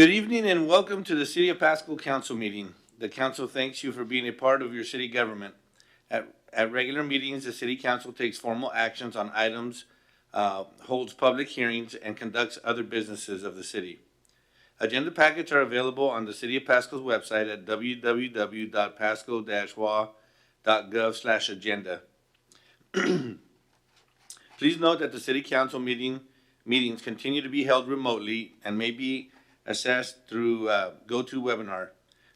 Good evening and welcome to the City of Pasco Council meeting. The council thanks you for being a part of your city government. At regular meetings, the City Council takes formal actions on items, holds public hearings, and conducts other businesses of the city. Agenda packets are available on the City of Pasco's website at www.pasco-wa.gov/agenda. Please note that the City Council meetings continue to be held remotely and may be accessed through GoToWebinar.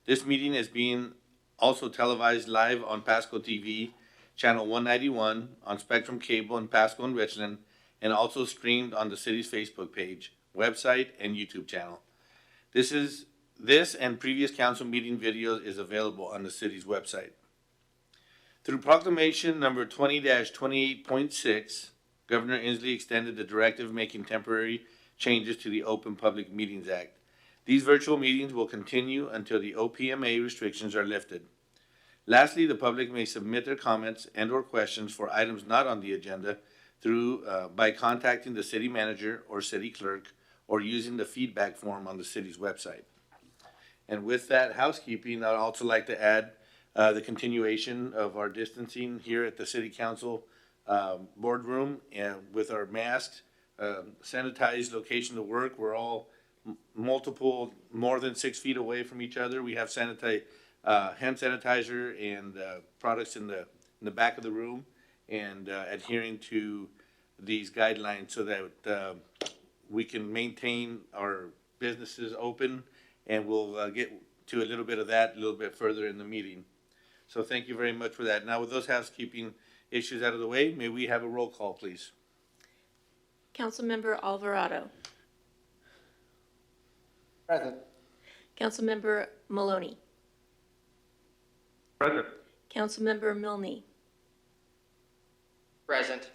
This meeting is being also televised live on Pasco TV, channel 191, on Spectrum Cable in Pasco and Richland, and also streamed on the city's Facebook page, website, and YouTube channel. This and previous council meeting videos is available on the city's website. Through proclamation number 20-28.6, Governor Inslee extended the directive making temporary changes to the Open Public Meetings Act. These virtual meetings will continue until the OPMA restrictions are lifted. Lastly, the public may submit their comments and/or questions for items not on the agenda by contacting the city manager or city clerk or using the feedback form on the city's website. And with that housekeeping, I'd also like to add the continuation of our distancing here at the City Council boardroom, and with our masks, sanitized location to work. We're all more than 6 feet away from each other. We have hand sanitizer and products in the back of the room, and adhering to these guidelines so that we can maintain our businesses open, and we'll get to a little bit of that a little bit further in the meeting. So thank you very much for that. Now, with those housekeeping issues out of the way, may we have a roll call, please? Councilmember Alvarado. Present. Councilmember Maloney. Present. Councilmember Milne. Present.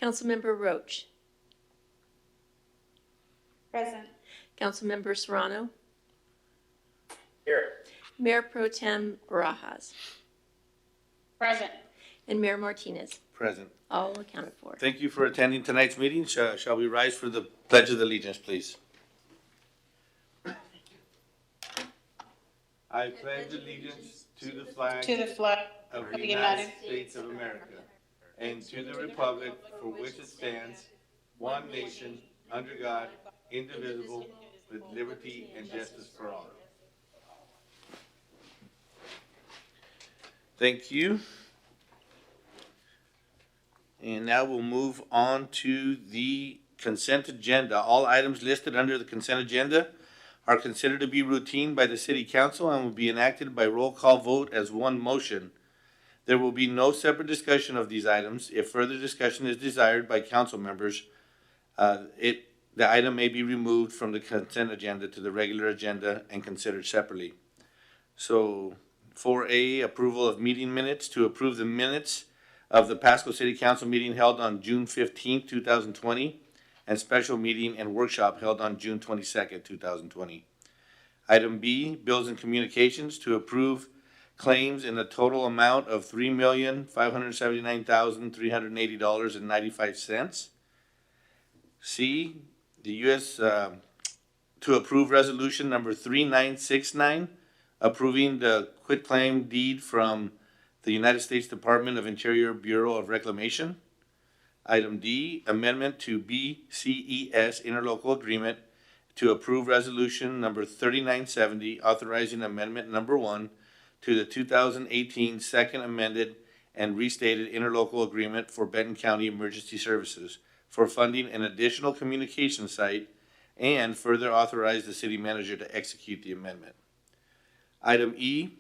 Councilmember Roach. Present. Councilmember Serrano. Here. Mayor Pro Tem Barajas. Present. And Mayor Martinez. Present. All accounted for. Thank you for attending tonight's meeting. Shall we rise for the Pledge of Allegiance, please? I pledge allegiance to the flag of the United States of America and to the republic for which it stands, one nation, under God, indivisible, with liberty and justice for all. Thank you. And now we'll move on to the consent agenda. All items listed under the consent agenda are considered to be routine by the City Council and will be enacted by roll call vote as one motion. There will be no separate discussion of these items. If further discussion is desired by council members, the item may be removed from the consent agenda to the regular agenda and considered separately. So 4A, approval of meeting minutes. To approve the minutes of the Pasco City Council meeting held on June 15th, 2020, and special meeting and workshop held on June 22nd, 2020. Item B, bills and communications. To approve claims in a total amount of $3,579,380.95. C, the U.S. To approve resolution number 3969, approving the quitclaim deed from the United States Department of Interior Bureau of Reclamation. Item D, amendment to BCES interlocal agreement to approve resolution number 3970, authorizing amendment number 1 to the 2018 second amended and restated interlocal agreement for Benton County Emergency Services for funding an additional communication site, and further authorize the city manager to execute the amendment. Item E,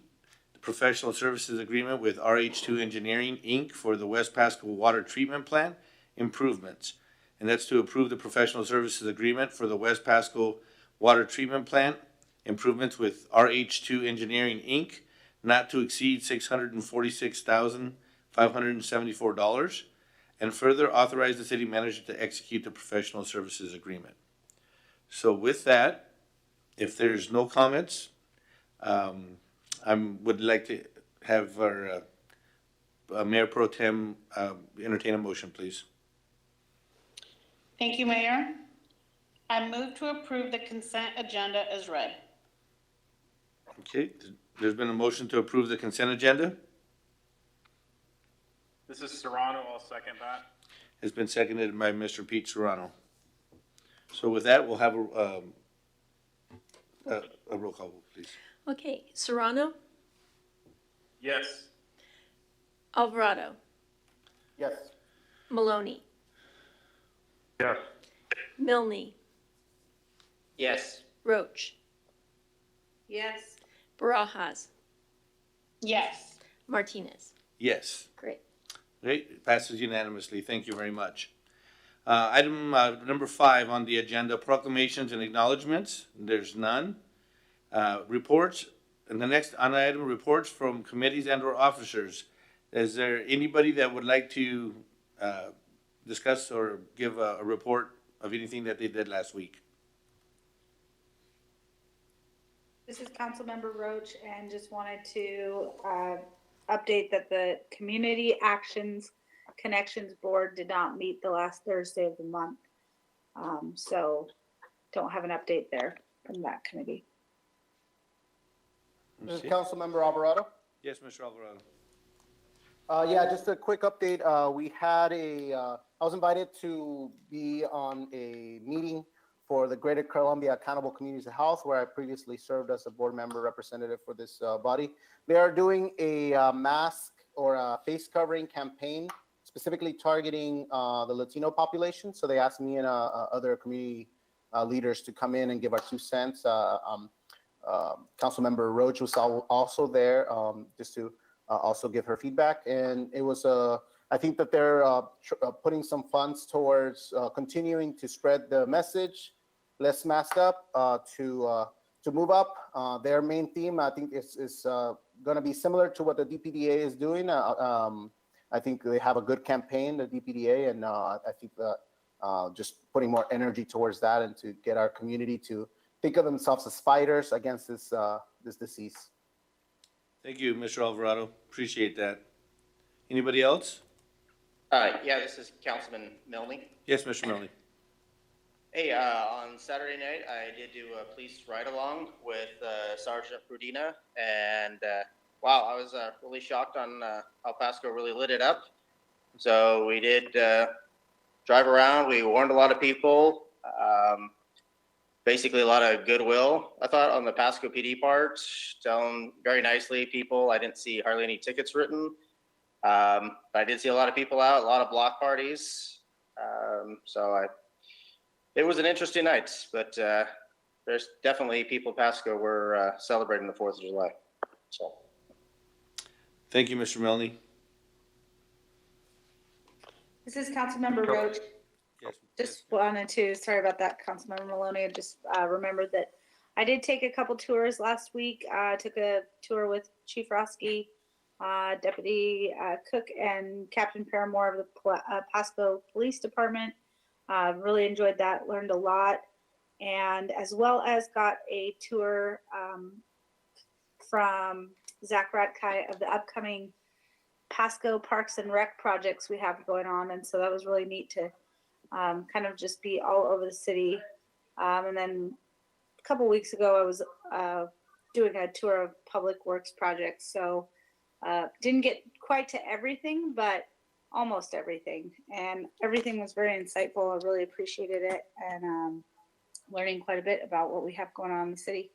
the professional services agreement with RH2 Engineering, Inc. for the West Pasco Water Treatment Plant improvements. And that's to approve the professional services agreement for the West Pasco Water Treatment Plant improvements with RH2 Engineering, Inc., not to exceed $646,574, and further authorize the city manager to execute the professional services agreement. So with that, if there's no comments, I would like to have our Mayor Pro Tem entertain a motion, please. Thank you, Mayor. I move to approve the consent agenda as read. Okay, there's been a motion to approve the consent agenda. This is Serrano, I'll second that. It's been seconded by Mr. Pete Serrano. So with that, we'll have a roll call, please. Okay, Serrano, Yes. Alvarado, Yes. Maloney, Yes. Milne, Yes. Roach, Yes. Barajas, Yes. Martinez. Yes. Great. Great, it passes unanimously. Thank you very much. Item number 5 on the agenda, proclamations and acknowledgements. There's none. Reports, and the next on item, reports from committees and or officers. Is there anybody that would like to discuss or give a report of anything that they did last week? This is Councilmember Roach, and just wanted to update that the Community Actions Connections Board did not meet the last Thursday of the month. So don't have an update there from that committee. This is Councilmember Alvarado. Yes, Mr. Alvarado. Yeah, just a quick update. We had I was invited to be on a meeting for the Greater Columbia Accountable Communities of Health, where I previously served as a board member representative for this body. They are doing a mask or a face covering campaign, specifically targeting the Latino population. So they asked me and other community leaders to come in and give our 2 cents. Councilmember Roach was also there just to also give her feedback. And it was I think that they're putting some funds towards continuing to spread the message, less masked up, to move up. Their main theme, I think, is going to be similar to what the DPDA is doing. I think they have a good campaign, the DPDA, and I think that just putting more energy towards that and to get our community to think of themselves as fighters against this disease. Thank you, Mr. Alvarado. Appreciate that. Anybody else? Yeah, this is Councilman Milne. Yes, Mr. Milne. Hey, on Saturday night, I did do a police ride-along with Sergeant Prudina, and wow, I was really shocked on how Pasco really lit it up. So we did drive around. We warned a lot of people. Basically, a lot of goodwill, I thought, on the Pasco PD part, telling very nicely people. I didn't see hardly any tickets written. But I did see a lot of people out, a lot of block parties. It was an interesting night, but there's definitely people in Pasco were celebrating the 4th of July. So. Thank you, Mr. Milne. This is Councilmember Roach. Yes. Just wanted to, sorry about that, Councilmember Maloney. I just remembered that I did take a couple tours last week. I took a tour with Chief Roski, Deputy Cook, and Captain Paramore of the Pasco Police Department. Really enjoyed that, learned a lot, and as well as got a tour from Zach Radkai of the upcoming Pasco Parks and Rec projects we have going on. And so that was really neat to kind of just be all over the city. And then a couple weeks ago, I was doing a tour of public works projects. So didn't get quite to everything, but almost everything. And everything was very insightful. I really appreciated it, and learning quite a bit about what we have going on in the city.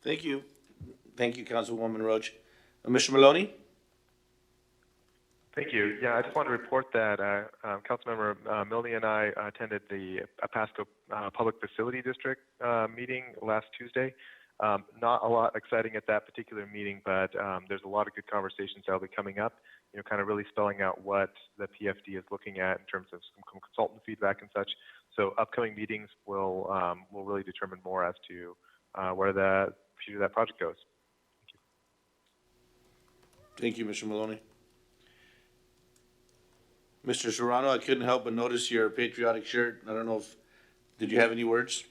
Thank you. Thank you, Councilwoman Roach. Mr. Maloney? Thank you. Yeah, I just want to report that Councilmember Milne and I attended the Pasco Public Facility District meeting last Tuesday. Not a lot exciting at that particular meeting, but there's a lot of good conversations that will be coming up, kind of really spelling out what the PFD is looking at in terms of some consultant feedback and such. So upcoming meetings will really determine more as to where the future of that project goes. Thank you, Mr. Maloney. Mr. Serrano, I couldn't help but notice your patriotic shirt. I don't know did you have any words?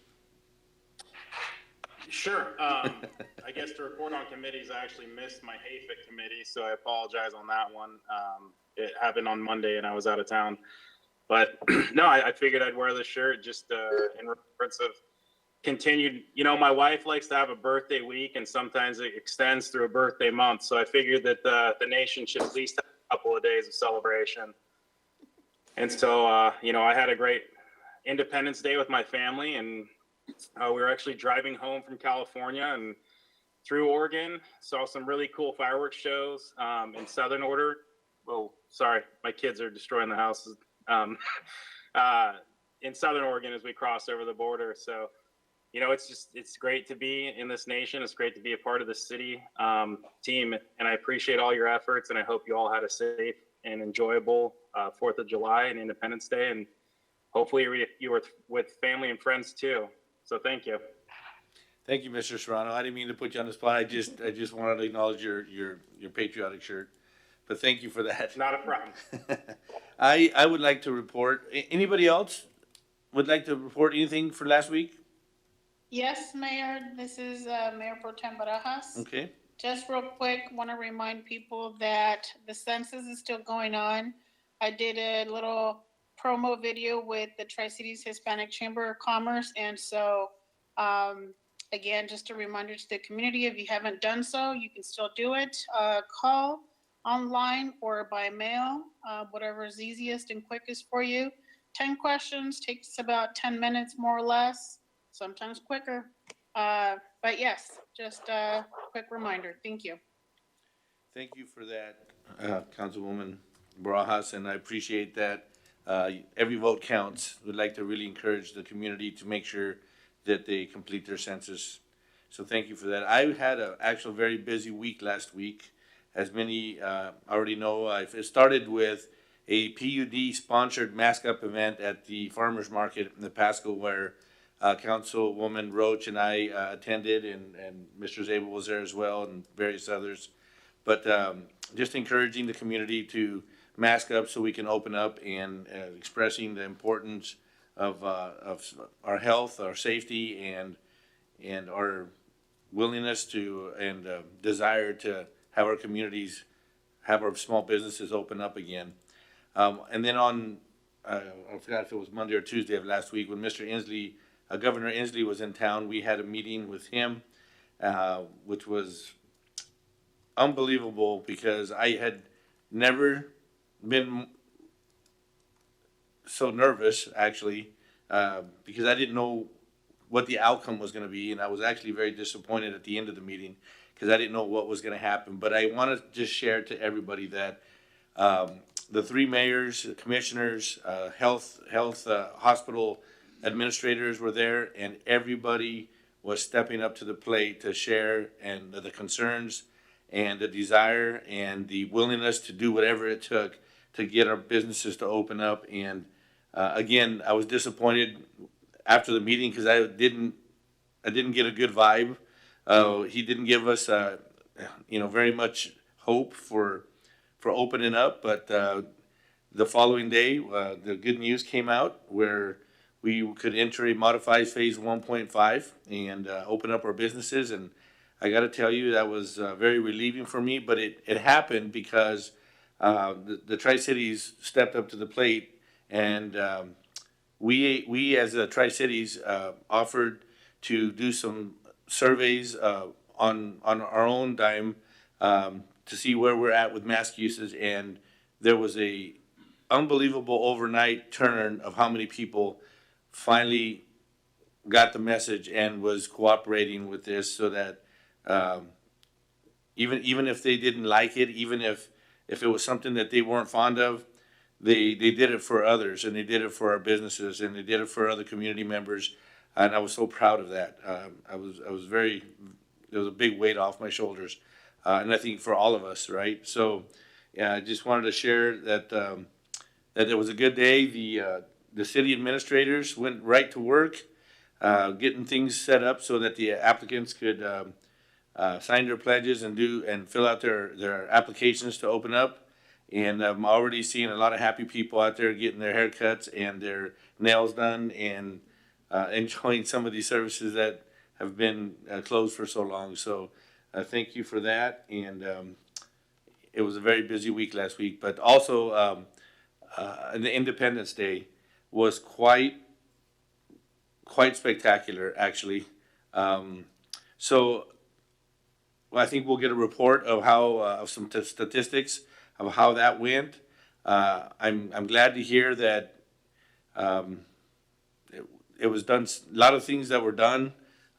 Sure. I guess to report on committees, I actually missed my HAFIT committee, so I apologize on that one. It happened on Monday and I was out of town. But no, I figured I'd wear the shirt just in reference of continued. You know, my wife likes to have a birthday week, and sometimes it extends through a birthday month. So I figured that the nation should at least have a couple of days of celebration. And so, you know, I had a great Independence Day with my family, and we were actually driving home from California and through Oregon, saw some really cool fireworks shows in Southern Order. Oh, sorry, my kids are destroying the house. In Southern Oregon as we cross over the border. So, you know, it's great to be in this nation. It's great to be a part of the city team, and I appreciate all your efforts, and I hope you all had a safe and enjoyable 4th of July and Independence Day, and hopefully you were with family and friends too. So thank you. Thank you, Mr. Serrano. I didn't mean to put you on the spot. I just wanted to acknowledge your patriotic shirt. But thank you for that. Not a problem. I would like to report. Anybody else would like to report anything for last week? Yes, Mayor, this is Mayor Pro Tem Barajas. Okay. Just real quick, want to remind people that the census is still going on. I did a little promo video with the Tri-Cities Hispanic Chamber of Commerce. And so, again, just a reminder to the community, if you haven't done so, you can still do it. Call online or by mail, whatever is easiest and quickest for you. 10 questions, takes about 10 minutes more or less, sometimes quicker. But yes, just a quick reminder. Thank you. Thank you for that, Councilwoman Barajas, and I appreciate that. Every vote counts. We'd like to really encourage the community to make sure that they complete their census. So thank you for that. I had an actual very busy week last week. As many already know, it started with a PUD-sponsored mask-up event at the farmers market in the Pasco, where Councilwoman Roach and I attended, and Mr. Zabel was there as well, and various others. But just encouraging the community to mask up so we can open up, and expressing the importance of our health, our safety, and our willingness to and desire to have our communities, have our small businesses open up again. And then on, I forgot if it was Monday or Tuesday of last week, when Mr. Inslee, Governor Inslee was in town, we had a meeting with him, which was unbelievable, because I had never been so nervous, actually, because I didn't know what the outcome was going to be, and I was actually very disappointed at the end of the meeting because I didn't know what was going to happen. But I want to just share to everybody that the three mayors, the commissioners, health hospital administrators were there, and everybody was stepping up to the plate to share and the concerns and the desire and the willingness to do whatever it took to get our businesses to open up. And again, I was disappointed after the meeting because I didn't get a good vibe. He didn't give us very much hope for opening up. But the following day, the good news came out where we could enter a modified phase 1.5 and open up our businesses. And I got to tell you, that was very relieving for me. But it happened because the Tri-Cities stepped up to the plate, and we as the Tri-Cities offered to do some surveys on our own dime to see where we're at with mask usage, and there was a unbelievable overnight turn of how many people finally got the message and was cooperating with this, so that even if they didn't like it, even if it was something that they weren't fond of, they did it for others, and they did it for our businesses, and they did it for other community members, and I was so proud of that. There was a big weight off my shoulders, and I think for all of us, right? So, yeah, I just wanted to share that that it was a good day. The city administrators went right to work, getting things set up so that the applicants could sign their pledges and fill out their applications to open up. And I'm already seeing a lot of happy people out there getting their haircuts and their nails done, and enjoying some of these services that have been closed for so long. So thank you for that. And it was a very busy week last week. But also the Independence Day was quite spectacular, actually. So I think we'll get a report of how of some statistics of how that went. I'm glad to hear that it was done. A lot of things that were done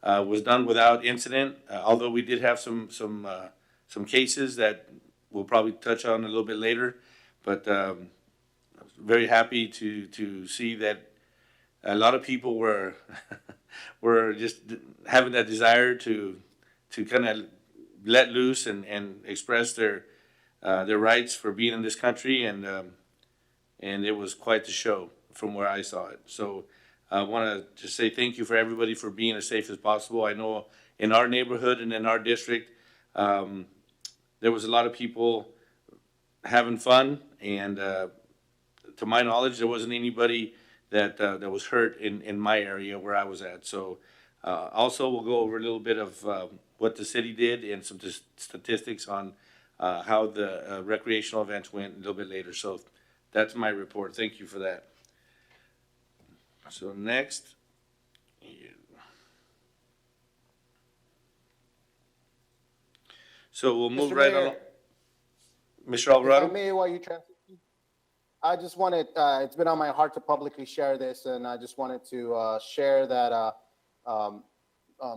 was done without incident. Although we did have some cases that we'll probably touch on a little bit later, but I was very happy to see that a lot of people were were just having that desire to kind of let loose and express their rights for being in this country, and it was quite the show from where I saw it. So I want to just say thank you for everybody for being as safe as possible. I know in our neighborhood and in our district, there was a lot of people having fun, and to my knowledge, there wasn't anybody that was hurt in my area where I was at. So also, we'll go over a little bit of what the city did and some statistics on how the recreational events went a little bit later. So that's my report. Thank you for that. So next. So we'll move Mr. right Mayor, on. Mr. Alvarado? If I may, while you transition, I just wanted, it's been on my heart to publicly share this, and I just wanted to share that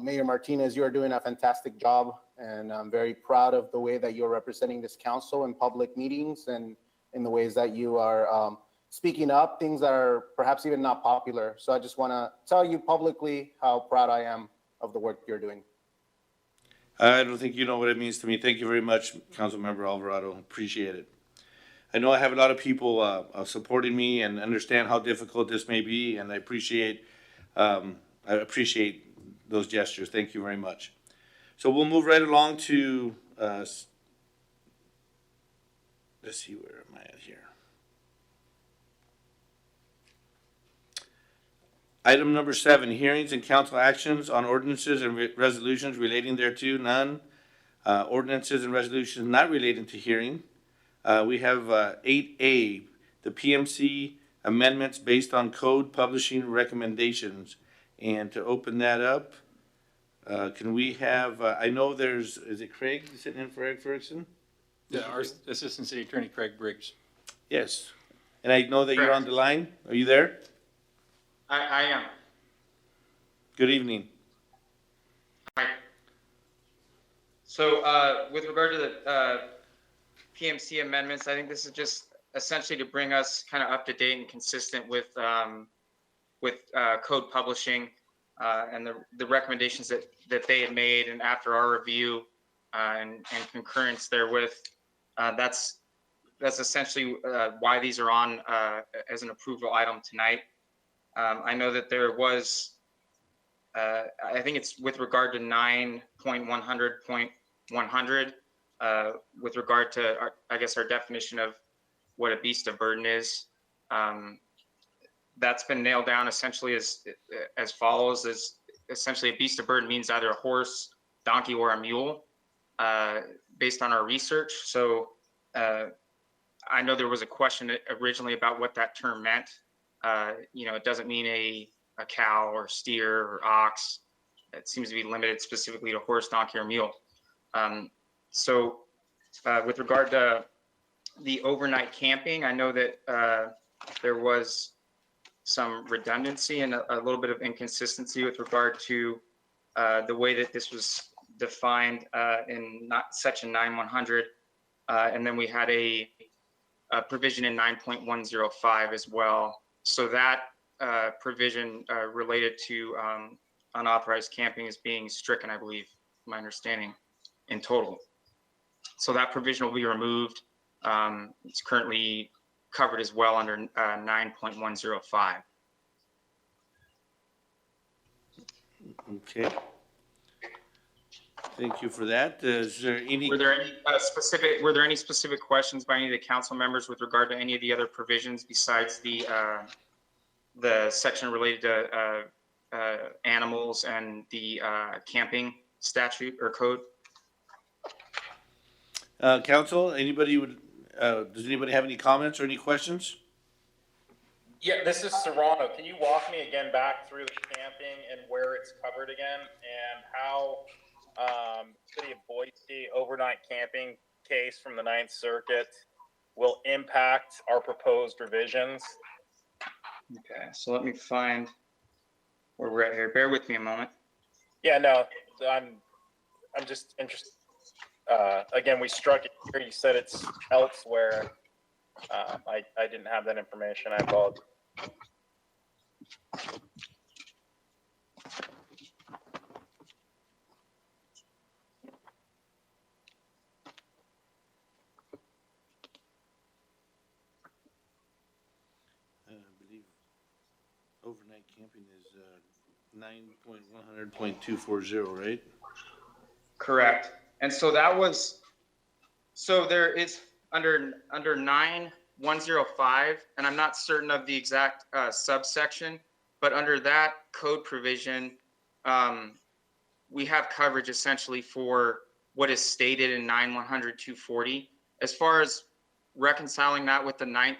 Mayor Martinez, you are doing a fantastic job, and I'm very proud of the way that you're representing this council in public meetings and in the ways that you are speaking up, things that are perhaps even not popular. So I just want to tell you publicly how proud I am of the work you're doing. I don't think you know what it means to me. Thank you very much, Councilmember Alvarado. Appreciate it. I know I have a lot of people supporting me and understand how difficult this may be, and I appreciate those gestures. Thank you very much. So we'll move right along to let's see, where am I at here? Item number 7, hearings and council actions on ordinances and resolutions relating thereto. None. Ordinances and resolutions not relating to hearing. We have 8A, the PMC amendments based on code publishing recommendations. And to open that up, can we have, I know is it Craig sitting in for Eric Ferguson? Yeah, our Assistant City Attorney, Craig Briggs. Yes. And I know that you're on the line. Are you there? I am. Good evening. Hi. So with regard to the PMC amendments, I think this is just essentially to bring us kind of up to date and consistent with code publishing and the recommendations that they had made, and after our review and concurrence therewith, that's essentially why these are on as an approval item tonight. I know that there was, I think it's with regard to 9.100.100, with regard to, I guess, our definition of what a beast of burden is. That's been nailed down essentially as follows: is essentially a beast of burden means either a horse, donkey, or a mule, based on our research. So I know there was a question originally about what that term meant. It doesn't mean a cow or steer or ox. It seems to be limited specifically to horse, donkey, or mule. So with regard to the overnight camping, I know that there was some redundancy and a little bit of inconsistency with regard to the way that this was defined in section 9.100. And then we had a provision in 9.105 as well. So that provision related to unauthorized camping is being stricken, I believe, my understanding, in total. So that provision will be removed. It's currently covered as well under 9.105. Okay. Thank you for that. Is there any? Were there any specific questions by any of the council members with regard to any of the other provisions besides the section related to animals and the camping statute or code? Council, does anybody have any comments or any questions? Yeah, this is Serrano. Can you walk me again back through the camping and where it's covered again, and how City of Boise overnight camping case from the Ninth Circuit will impact our proposed revisions? Okay, so let me find where we're at here. Bear with me a moment. Yeah, no, I'm just interested. Again, we struck it here. You said it's elsewhere. I didn't have that information. I apologize. I believe overnight camping is 9.100.240, right? Correct. And so that was, so there is under 9105, and I'm not certain of the exact subsection, but under that code provision, we have coverage essentially for what is stated in 9100-240. As far as reconciling that with the Ninth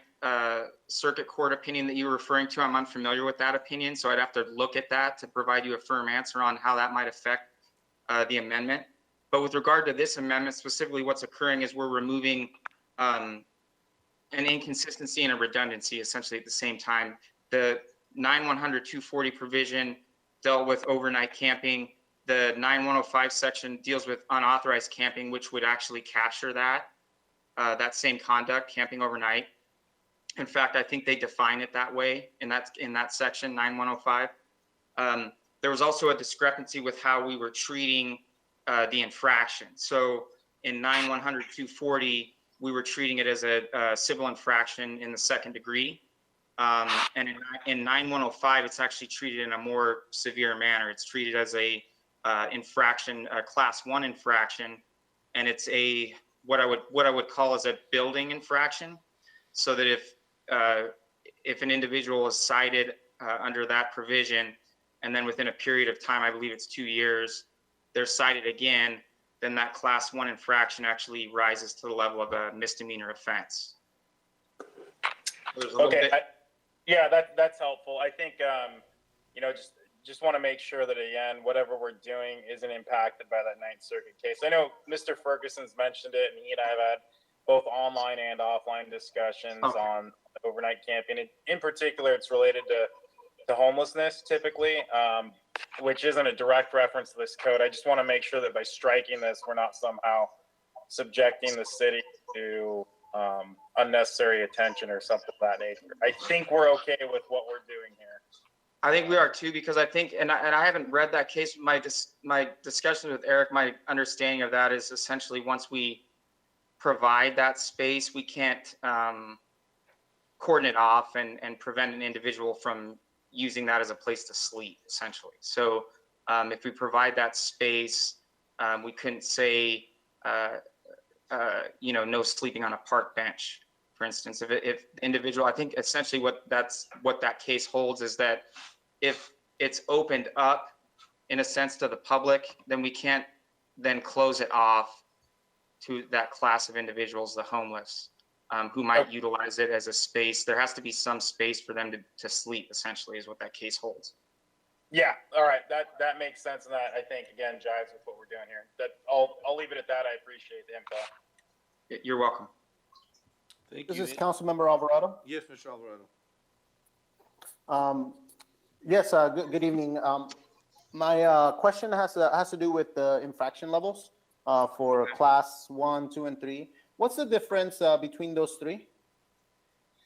Circuit Court opinion that you were referring to, I'm unfamiliar with that opinion, so I'd have to look at that to provide you a firm answer on how that might affect the amendment. But with regard to this amendment, specifically what's occurring is we're removing an inconsistency and a redundancy essentially at the same time. The 9100-240 provision dealt with overnight camping. The 9105 section deals with unauthorized camping, which would actually capture that same conduct, camping overnight. In fact, I think they define it that way in that section, 9105. There was also a discrepancy with how we were treating the infraction. So in 9100-240, we were treating it as a civil infraction in the second degree. And in 9105, it's actually treated in a more severe manner. It's treated as a infraction, a class 1 infraction, and it's a what I would call as a building infraction. So that if an individual is cited under that provision, and then within a period of time, I believe it's 2 years, they're cited again, then that class 1 infraction actually rises to the level of a misdemeanor offense. Okay, yeah, that's helpful. I think just want to make sure that again, whatever we're doing isn't impacted by that Ninth Circuit case. I know Mr. Ferguson's mentioned it, and he and I have had both online and offline discussions on overnight camping. In particular, it's related to homelessness typically, which isn't a direct reference to this code. I just want to make sure that by striking this, we're not somehow subjecting the city to unnecessary attention or something of that nature. I think we're okay with what we're doing here. I think we are too, because I think, and I haven't read that case. My discussion with Eric, my understanding of that is essentially once we provide that space, we can't cordon it off and prevent an individual from using that as a place to sleep, essentially. So if we provide that space, we couldn't say, no sleeping on a park bench, for instance. If individual, I think essentially what that case holds is that if it's opened up in a sense to the public, then we can't then close it off to that class of individuals, the homeless, who might utilize it as a space. There has to be some space for them to sleep, essentially, is what that case holds. Yeah, all right, that makes sense, and that I think again jives with what we're doing here. That I'll leave it at that. I appreciate the info. You're welcome. Thank This you. is Councilmember Alvarado. Yes, Mr. Alvarado. Yes, good evening. My question has to do with the infraction levels for class 1, 2, and 3. What's the difference between those three?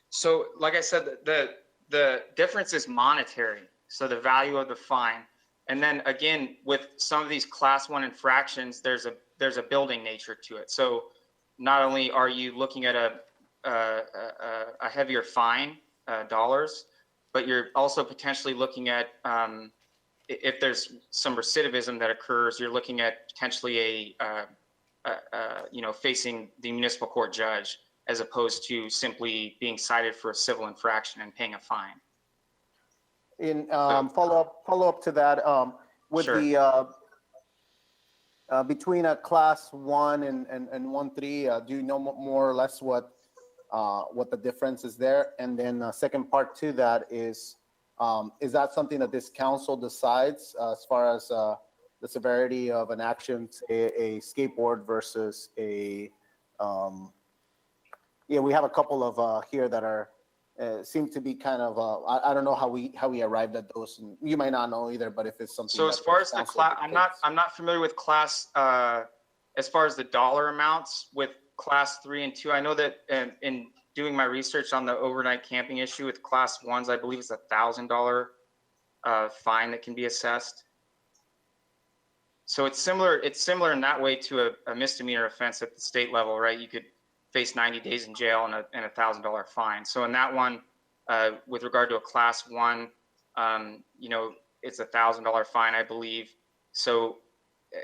So, like I said, the difference is monetary. So the value of the fine, and then again with some of these class 1 infractions, there's a building nature to it. So not only are you looking at a heavier fine, dollars, but you're also potentially looking at if there's some recidivism that occurs, you're looking at potentially facing the municipal court judge as opposed to simply being cited for a civil infraction and paying a fine. In follow up to that, with Sure. the between a class 1 and 1.3, do you know more or less what what the difference is there. And then second part to that is that something that this council decides as far as the severity of an action, say a skateboard versus a, we have a couple of here that are, seem to be kind of, I don't know how we arrived at those, and you might not know either, but if it's something. So as far as the class, I'm not familiar with class, as far as the dollar amounts with class 3 and 2. I know that in doing my research on the overnight camping issue with class 1s, I believe it's $1,000 fine that can be assessed. So it's similar in that way to a misdemeanor offense at the state level, right? You could face 90 days in jail and a $1,000 fine. So in that one, with regard to a class 1, it's $1,000 fine, I believe. So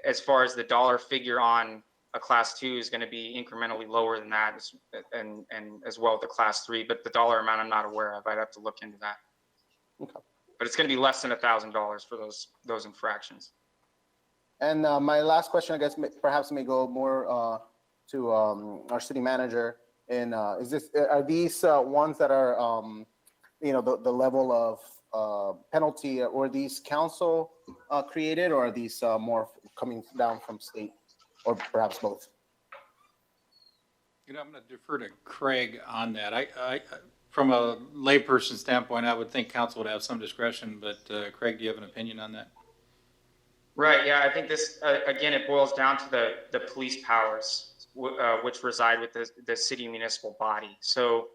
as far as the dollar figure on a class 2 is going to be incrementally lower than that, and as well with the class 3, but the dollar amount I'm not aware of. I'd have to look into that. Okay. But it's going to be less than $1,000 for those infractions. And my last question, I guess, perhaps may go more to our city manager. And are these ones that are, the level of penalty, or these council created, or are these more coming down from state, or perhaps both? I'm going to defer to Craig on that. I from a layperson standpoint, I would think council would have some discretion, but Craig, do you have an opinion on that? Right. Yeah. I think this, again, it boils down to the police powers, which reside with the city municipal body. So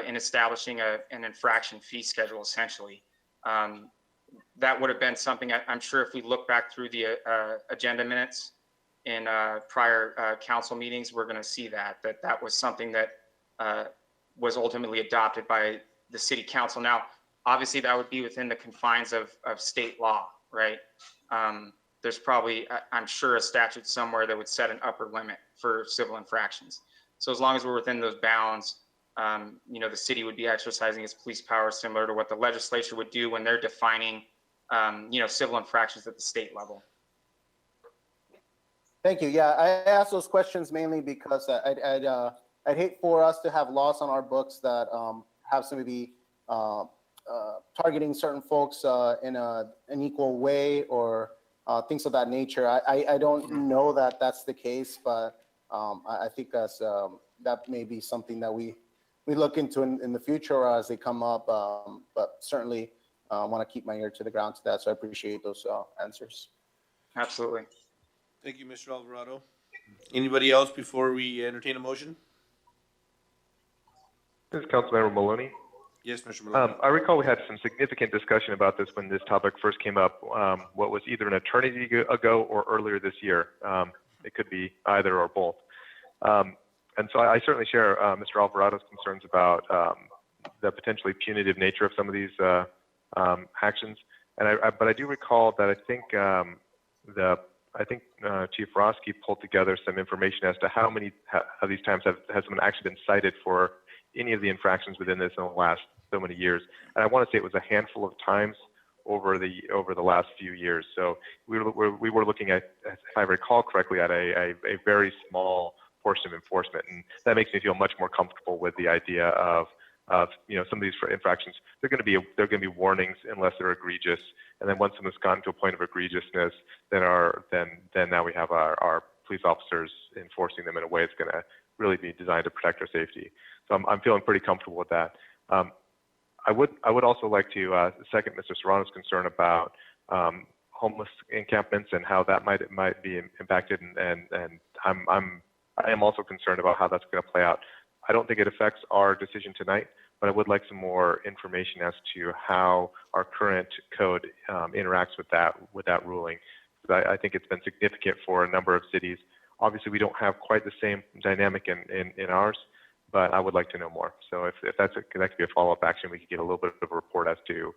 in establishing an infraction fee schedule, essentially, that would have been something I'm sure if we look back through the agenda minutes in prior council meetings, we're going to see that was something that was ultimately adopted by the city council. Now, obviously, that would be within the confines of state law, right? There's probably, I'm sure, a statute somewhere that would set an upper limit for civil infractions. So as long as we're within those bounds, the city would be exercising its police powers similar to what the legislature would do when they're defining, civil infractions at the state level. Thank you. Yeah, I asked those questions mainly because I'd hate for us to have laws on our books that have somebody targeting certain folks in an equal way, or things of that nature. I don't know that that's the case, but I think that may be something that we look into in the future or as they come up. But certainly want to keep my ear to the ground to that. So I appreciate those answers. Absolutely. Thank you, Mr. Alvarado. Anybody else before we entertain a motion? This is Councilmember Maloney. Yes, Mr. Maloney. I recall we had some significant discussion about this when this topic first came up, what was either an eternity ago or earlier this year. It could be either or both. And so I certainly share Mr. Alvarado's concerns about the potentially punitive nature of some of these actions. But I do recall that I think Chief Roski pulled together some information as to how many of these times has someone actually been cited for any of the infractions within this in the last so many years. And I want to say it was a handful of times over the last few years. So we were looking at, if I recall correctly, at a very small portion of enforcement, and that makes me feel much more comfortable with the idea of some of these infractions. They're going to be warnings unless they're egregious, and then once someone's gotten to a point of egregiousness, then now we have our police officers enforcing them in a way that's going to really be designed to protect our safety. So I'm feeling pretty comfortable with that. I would also like to second Mr. Serrano's concern about homeless encampments and how that might be impacted, and I am also concerned about how that's going to play out. I don't think it affects our decision tonight, but I would like some more information as to how our current code interacts with that ruling. I think it's been significant for a number of cities. Obviously, we don't have quite the same dynamic in ours, but I would like to know more. So if that could be a follow-up action, we could get a little bit of a report as to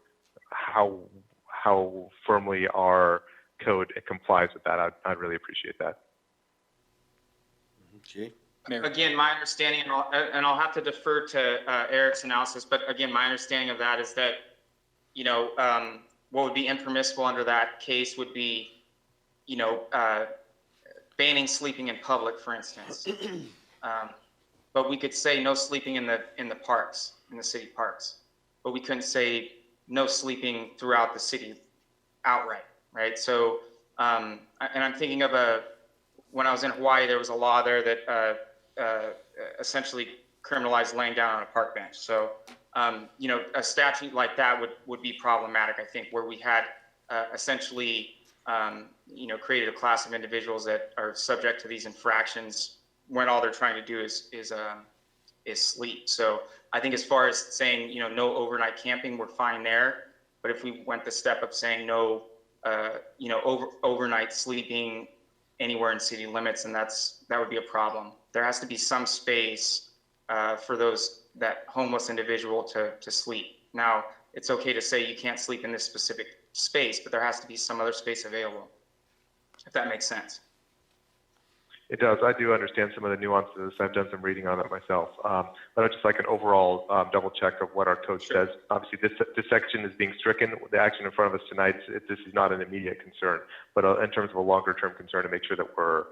how firmly our code complies with that. I'd really appreciate that. Okay. Again, my understanding, and I'll have to defer to Eric's analysis, but again, my understanding of that is that, what would be impermissible under that case would be, banning sleeping in public, for instance. but we could say no sleeping in the parks, in the city parks, but we couldn't say no sleeping throughout the city outright, right? So, and I'm thinking of when I was in Hawaii, there was a law there that essentially criminalized laying down on a park bench. So, you know, a statute like that would be problematic, I think, where we had essentially, you know, created a class of individuals that are subject to these infractions when all they're trying to do is sleep. So I think as far as saying, you know, no overnight camping, we're fine there. But if we went the step of saying no, you know, overnight sleeping anywhere in city limits, and that would be a problem. There has to be some space for that homeless individual to sleep. Now, it's okay to say you can't sleep in this specific space, but there has to be some other space available, if that makes sense. It does. I do understand some of the nuances. I've done some reading on it myself. But I'd just like an overall double check of what our code says. Obviously, this section is being stricken. The action in front of us tonight, this is not an immediate concern, but in terms of a longer-term concern, to make sure that we're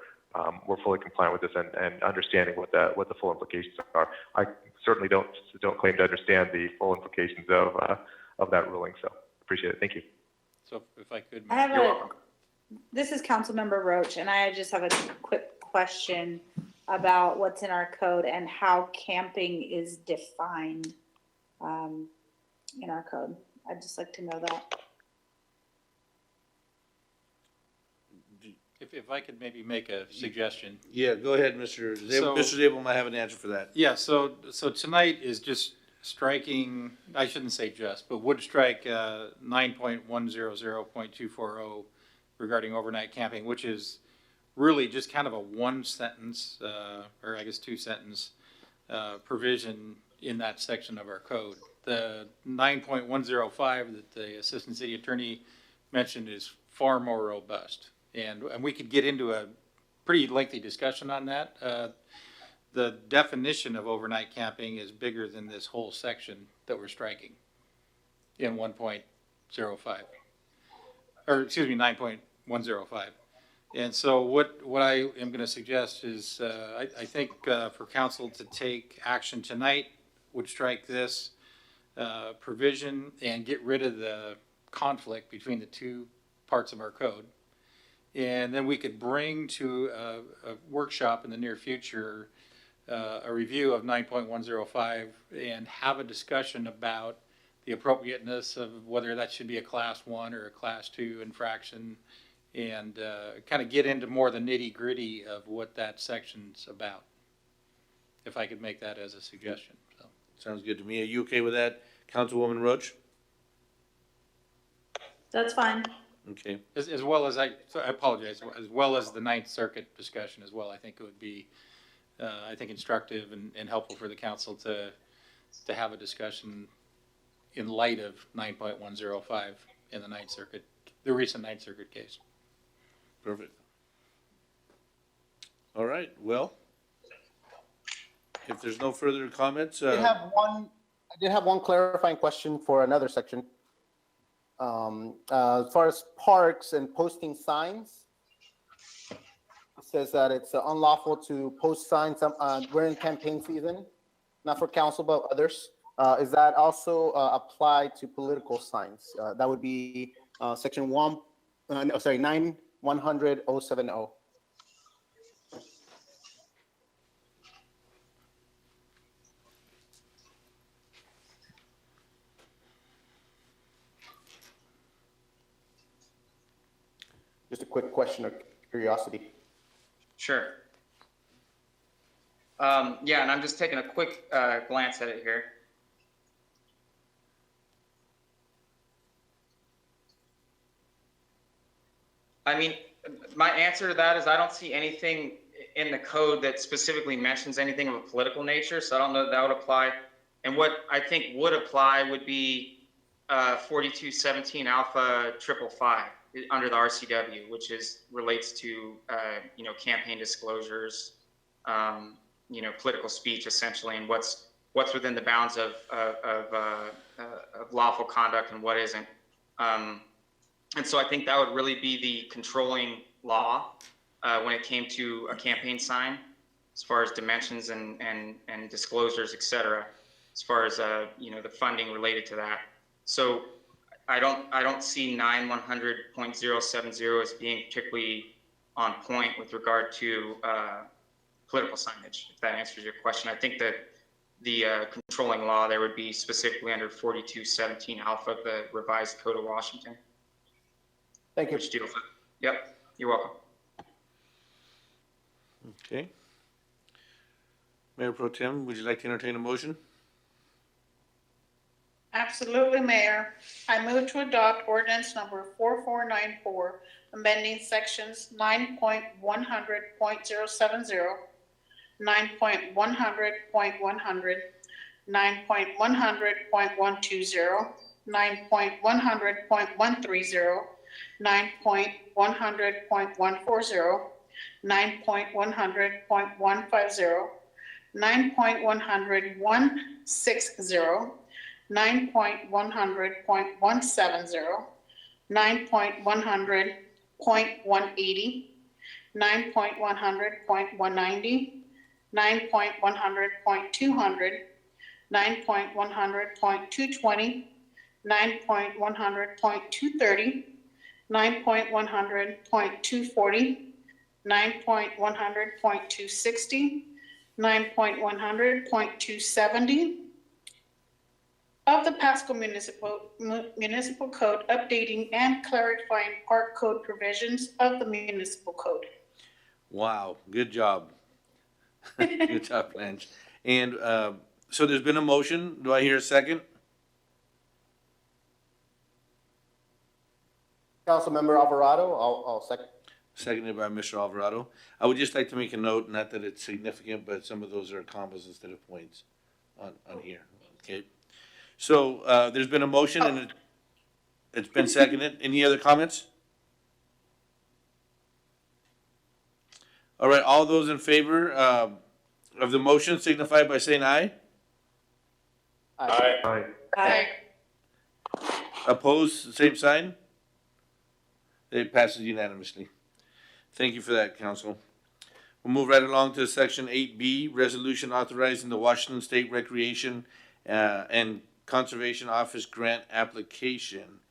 fully compliant with this and understanding what the full implications are. I certainly don't claim to understand the full implications of that ruling. So appreciate it. Thank you. So if I could. I have You're welcome. This is Councilmember Roach, and I just have a quick question about what's in our code and how camping is defined in our code. I'd just like to know that. If I could maybe make a suggestion. Yeah, go ahead, Mr. Zabel. So- Mr. Zabel might have an answer for that. Yeah, so tonight is just striking, I shouldn't say just, but would strike 9.100.240 regarding overnight camping, which is really just kind of a one sentence, or I guess two sentence provision in that section of our code. The 9.105 that the Assistant City Attorney mentioned is far more robust. And we could get into a pretty lengthy discussion on that. The definition of overnight camping is bigger than this whole section that we're striking in 1.05, or excuse me, 9.105. And so what I am going to suggest is I think for council to take action tonight would strike this provision and get rid of the conflict between the two parts of our code. And then we could bring to a workshop in the near future a review of 9.105 and have a discussion about the appropriateness of whether that should be a class 1 or a class 2 infraction, and kind of get into more the nitty gritty of what that section's about. If I could make that as a suggestion. So. Sounds good to me. Are you okay with that, Councilwoman Roach? That's fine. Okay. As well as I apologize, as well as the Ninth Circuit discussion as well, I think it would be, I think, instructive and helpful for the council to have a discussion in light of 9.105 in the Ninth Circuit, the recent Ninth Circuit case. Perfect. All right. Well, if there's no further comments, I did have one clarifying question for another section. As far as parks and posting signs, it says that it's unlawful to post signs during campaign season, not for council, but others. Is that also applied to political signs? That would be section 9-100-070. Just a quick question of curiosity. Sure. Yeah, and I'm just taking a quick glance at it here. I mean, my answer to that is I don't see anything in the code that specifically mentions anything of a political nature, so I don't know that would apply. And what I think would apply would be 4217 Alpha 555 under the RCW, which relates to campaign disclosures, political speech essentially, and what's within the bounds of lawful conduct and what isn't. And so I think that would really be the controlling law when it came to a campaign sign. as far as dimensions and disclosures, et cetera, as far as, you know, the funding related to that. So I don't see 9100.070 as being particularly on point with regard to political signage, if that answers your question. I think that the controlling law there would be specifically under 4217 alpha of the revised Code of Washington. Thank you. Which deals with, yep, you're welcome. Okay. Mayor Pro Tem, would you like to entertain a motion? Absolutely, Mayor. I move to adopt ordinance number 4494, amending sections 9.100.070, 9.100.100, 9.100.120, 9.100.130, 9.100.140, 9.100.150, 9.100.160, 9.100.170, 9.100.180, 9.100.190, 9.100.200, 9.100.220, 9.100.230, 9.100.240, 9.100.260, 9.100.270 of the Pasco Municipal Code, updating and clarifying park code provisions of the municipal code. Wow, good job. Good job, Blanche. And so there's been a motion. Do I hear a second? Councilmember Alvarado, I'll second. Seconded by Mr. Alvarado. I would just like to make a note, not that it's significant, but some of those are commas instead of points on here, okay? So, there's been a motion and it's been seconded. Any other comments? All right, all those in favor, of the motion signify by saying aye. Aye. Aye. Aye. Opposed, same sign. It passes unanimously. Thank you for that, council. We'll move right along to section 8B, resolution authorizing the Washington State Recreation and Conservation Office grant application.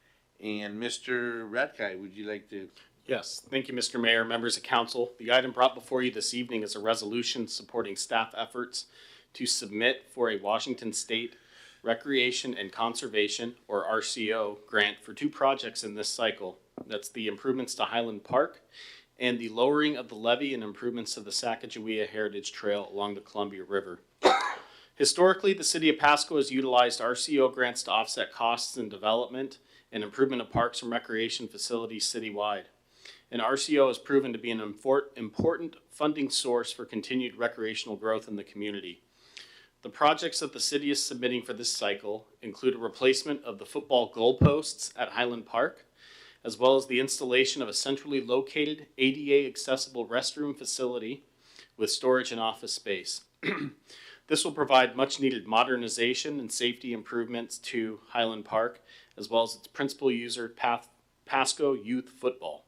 And Mr. Ratkai, would you like to? Yes, thank you, Mr. Mayor, members of council. The item brought before you this evening is a resolution supporting staff efforts to submit for a Washington State Recreation and Conservation, or RCO, grant for two projects in this cycle. That's the improvements to Highland Park and the lowering of the levee and improvements to the Sacagawea Heritage Trail along the Columbia River. Historically, the city of Pasco has utilized RCO grants to offset costs in development and improvement of parks and recreation facilities citywide. And RCO has proven to be an important funding source for continued recreational growth in the community. The projects that the city is submitting for this cycle include a replacement of the football goalposts at Highland Park, as well as the installation of a centrally located ADA accessible restroom facility with storage and office space. This will provide much needed modernization and safety improvements to Highland Park, as well as its principal user, Pasco Youth Football.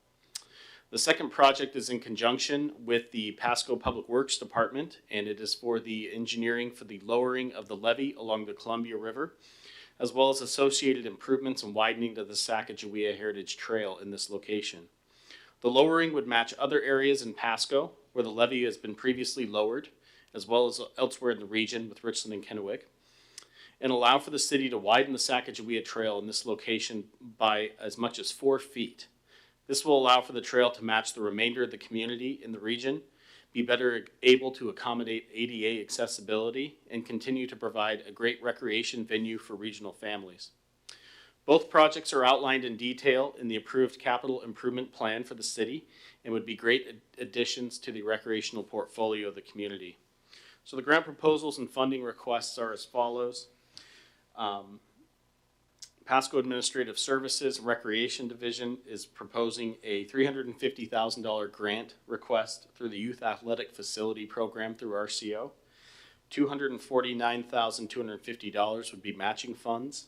The second project is in conjunction with the Pasco Public Works Department, and it is for the engineering for the lowering of the levee along the Columbia River, as well as associated improvements and widening to the Sacagawea Heritage Trail in this location. The lowering would match other areas in Pasco where the levee has been previously lowered, as well as elsewhere in the region with Richland and Kennewick, and allow for the city to widen the Sacagawea Trail in this location by as much as 4 feet. This will allow for the trail to match the remainder of the community in the region, be better able to accommodate ADA accessibility, and continue to provide a great recreation venue for regional families. Both projects are outlined in detail in the approved capital improvement plan for the city and would be great additions to the recreational portfolio of the community. So the grant proposals and funding requests are as follows. Pasco Administrative Services and Recreation Division is proposing a $350,000 grant request through the Youth Athletic Facility Program through RCO. $249,250 would be matching funds,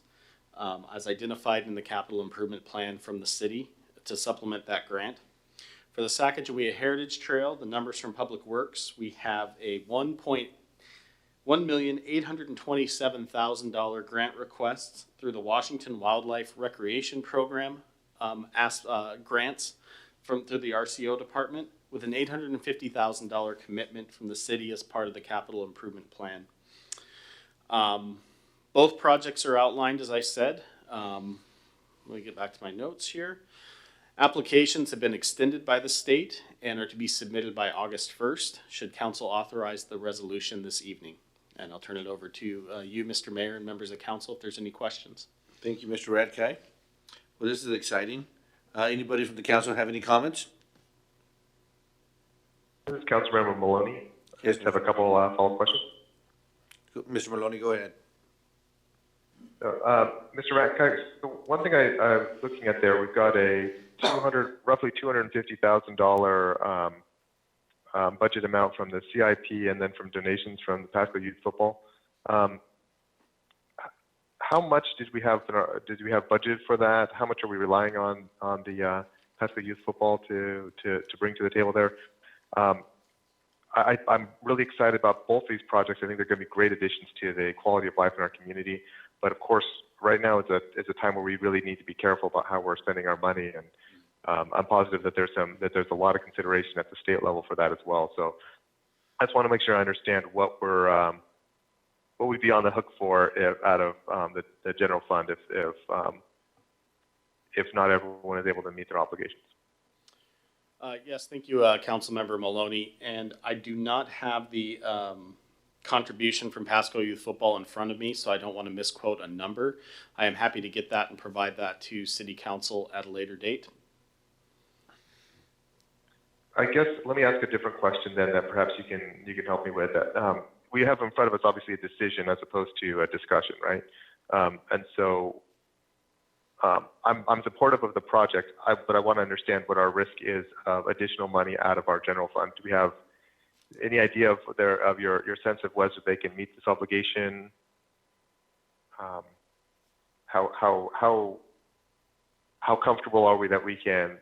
as identified in the capital improvement plan from the city to supplement that grant. For the Sacagawea Heritage Trail, the numbers from Public Works, we have a $1,827,000 grant request through the Washington Wildlife Recreation Program grants through the RCO department, with an $850,000 commitment from the city as part of the capital improvement plan. Both projects are outlined, as I said. Let me get back to my notes here. Applications have been extended by the state and are to be submitted by August 1st, should council authorize the resolution this evening. And I'll turn it over to you, Mr. Mayor, and members of council, if there's any questions. Thank you, Mr. Radke. Well, this is exciting. Anybody from the council have any comments? This is Councilmember Maloney. Yes, Just have a couple follow-up questions. Mr. Maloney, go ahead. Mr. Ratkites, the one thing I'm looking at there, we've got a roughly $250,000 budget amount from the CIP and then from donations from the Pasco Youth Football. How much did we have budgeted for that? How much are we relying on the Pasco Youth Football to bring to the table there? I'm really excited about both these projects. I think they're going to be great additions to the quality of life in our community. But of course, right now is a time where we really need to be careful about how we're spending our money, and I'm positive that there's a lot of consideration at the state level for that as well. So I just want to make sure I understand what we'd be on the hook for out of the general fund if not everyone is able to meet their obligations. Yes, thank you, Councilmember Maloney. And I do not have the contribution from Pasco Youth Football in front of me, so I don't want to misquote a number. I am happy to get that and provide that to City Council at a later date. I guess let me ask a different question then that perhaps you can help me with. We have in front of us obviously a decision as opposed to a discussion, right? And so I'm supportive of the project, but I want to understand what our risk is of additional money out of our general fund. Do we have any idea of your sense of whether they can meet this obligation? How comfortable are we that we're going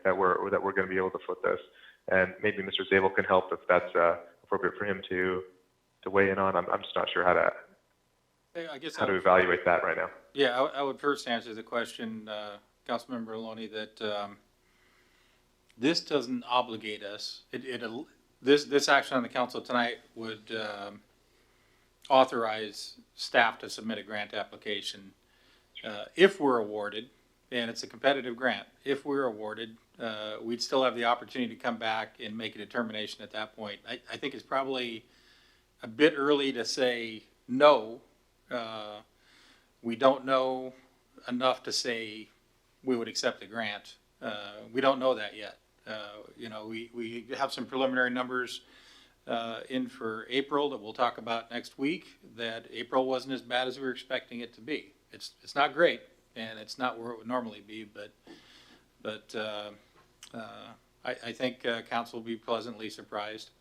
to be able to foot this? And maybe Mr. Zabel can help if that's appropriate for him to weigh in on. I'm just not sure how to evaluate that right now. Yeah, I would first answer the question, Councilmember Maloney, that this doesn't obligate us. This action on the council tonight would authorize staff to submit a grant application. If we're awarded, and it's a competitive grant, if we're awarded, we'd still have the opportunity to come back and make a determination at that point. I think it's probably a bit early to say no. We don't know enough to say we would accept the grant. We don't know that yet. We have some preliminary numbers in for April that we'll talk about next week, that April wasn't as bad as we were expecting it to be. It's not great, and it's not where it would normally be, but I think council will be pleasantly surprised.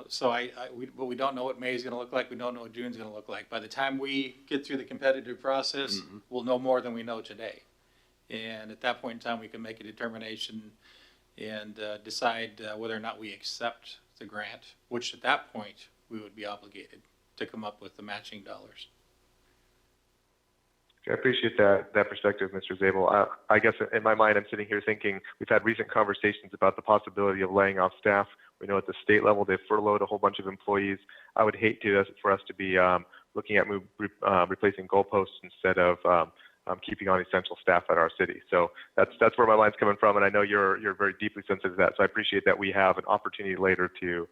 So we don't know what May is going to look like. We don't know what June is going to look like. By the time we get through the competitive process, we'll know more than we know today. And at that point in time, we can make a determination and decide whether or not we accept the grant, which at that point, we would be obligated to come up with the matching dollars. I appreciate that perspective, Mr. Zabel. I guess in my mind, I'm sitting here thinking we've had recent conversations about the possibility of laying off staff. We know at the state level they've furloughed a whole bunch of employees. I would hate for us to be looking at replacing goalposts instead of keeping on essential staff at our city. So that's where my mind's coming from, and I know you're very deeply sensitive to that. So I appreciate that we have an opportunity later to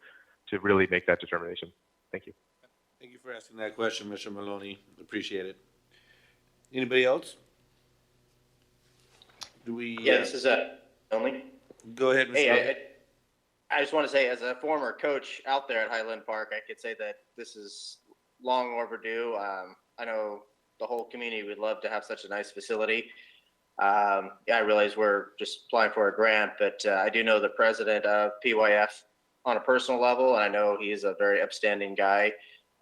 really make that determination. Thank you. Thank you for asking that question, Mr. Maloney. Appreciate it. Anybody else? Do we? Yeah, this is only. Go ahead, Mr. Hey, I just want to say, as a former coach out there at Highland Park, I could say that this is long overdue. I know the whole community would love to have such a nice facility. I realize we're just applying for a grant, but I do know the president of PYF on a personal level, and I know he is a very upstanding guy,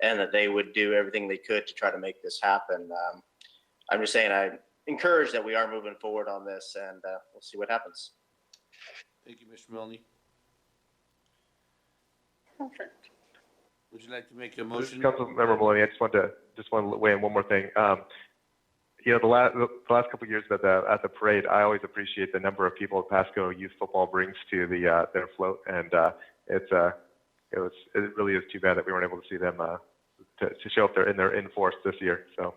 and that they would do everything they could to try to make this happen. I'm just saying I'm encouraged that we are moving forward on this, and we'll see what happens. Thank you, Mr. Milne. Perfect. Would you like to make a motion? Councilmember Maloney, I just want to weigh in one more thing. You know, the last couple of years at the parade, I always appreciate the number of people Pasco youth football brings to their float, and it really is too bad that we weren't able to see them to show up there in force this year. So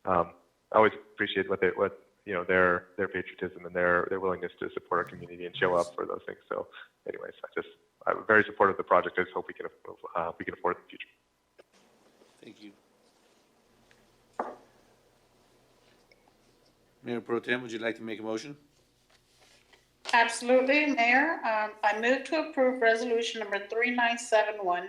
I always appreciate what you know, their patriotism and their willingness to support our community and show up for those things. So anyways, I'm very supportive of the project. I just hope we can afford it in the future. Thank you. Mayor Pro Tem, would you like to make a motion? Absolutely, Mayor. I move to approve resolution number 3971,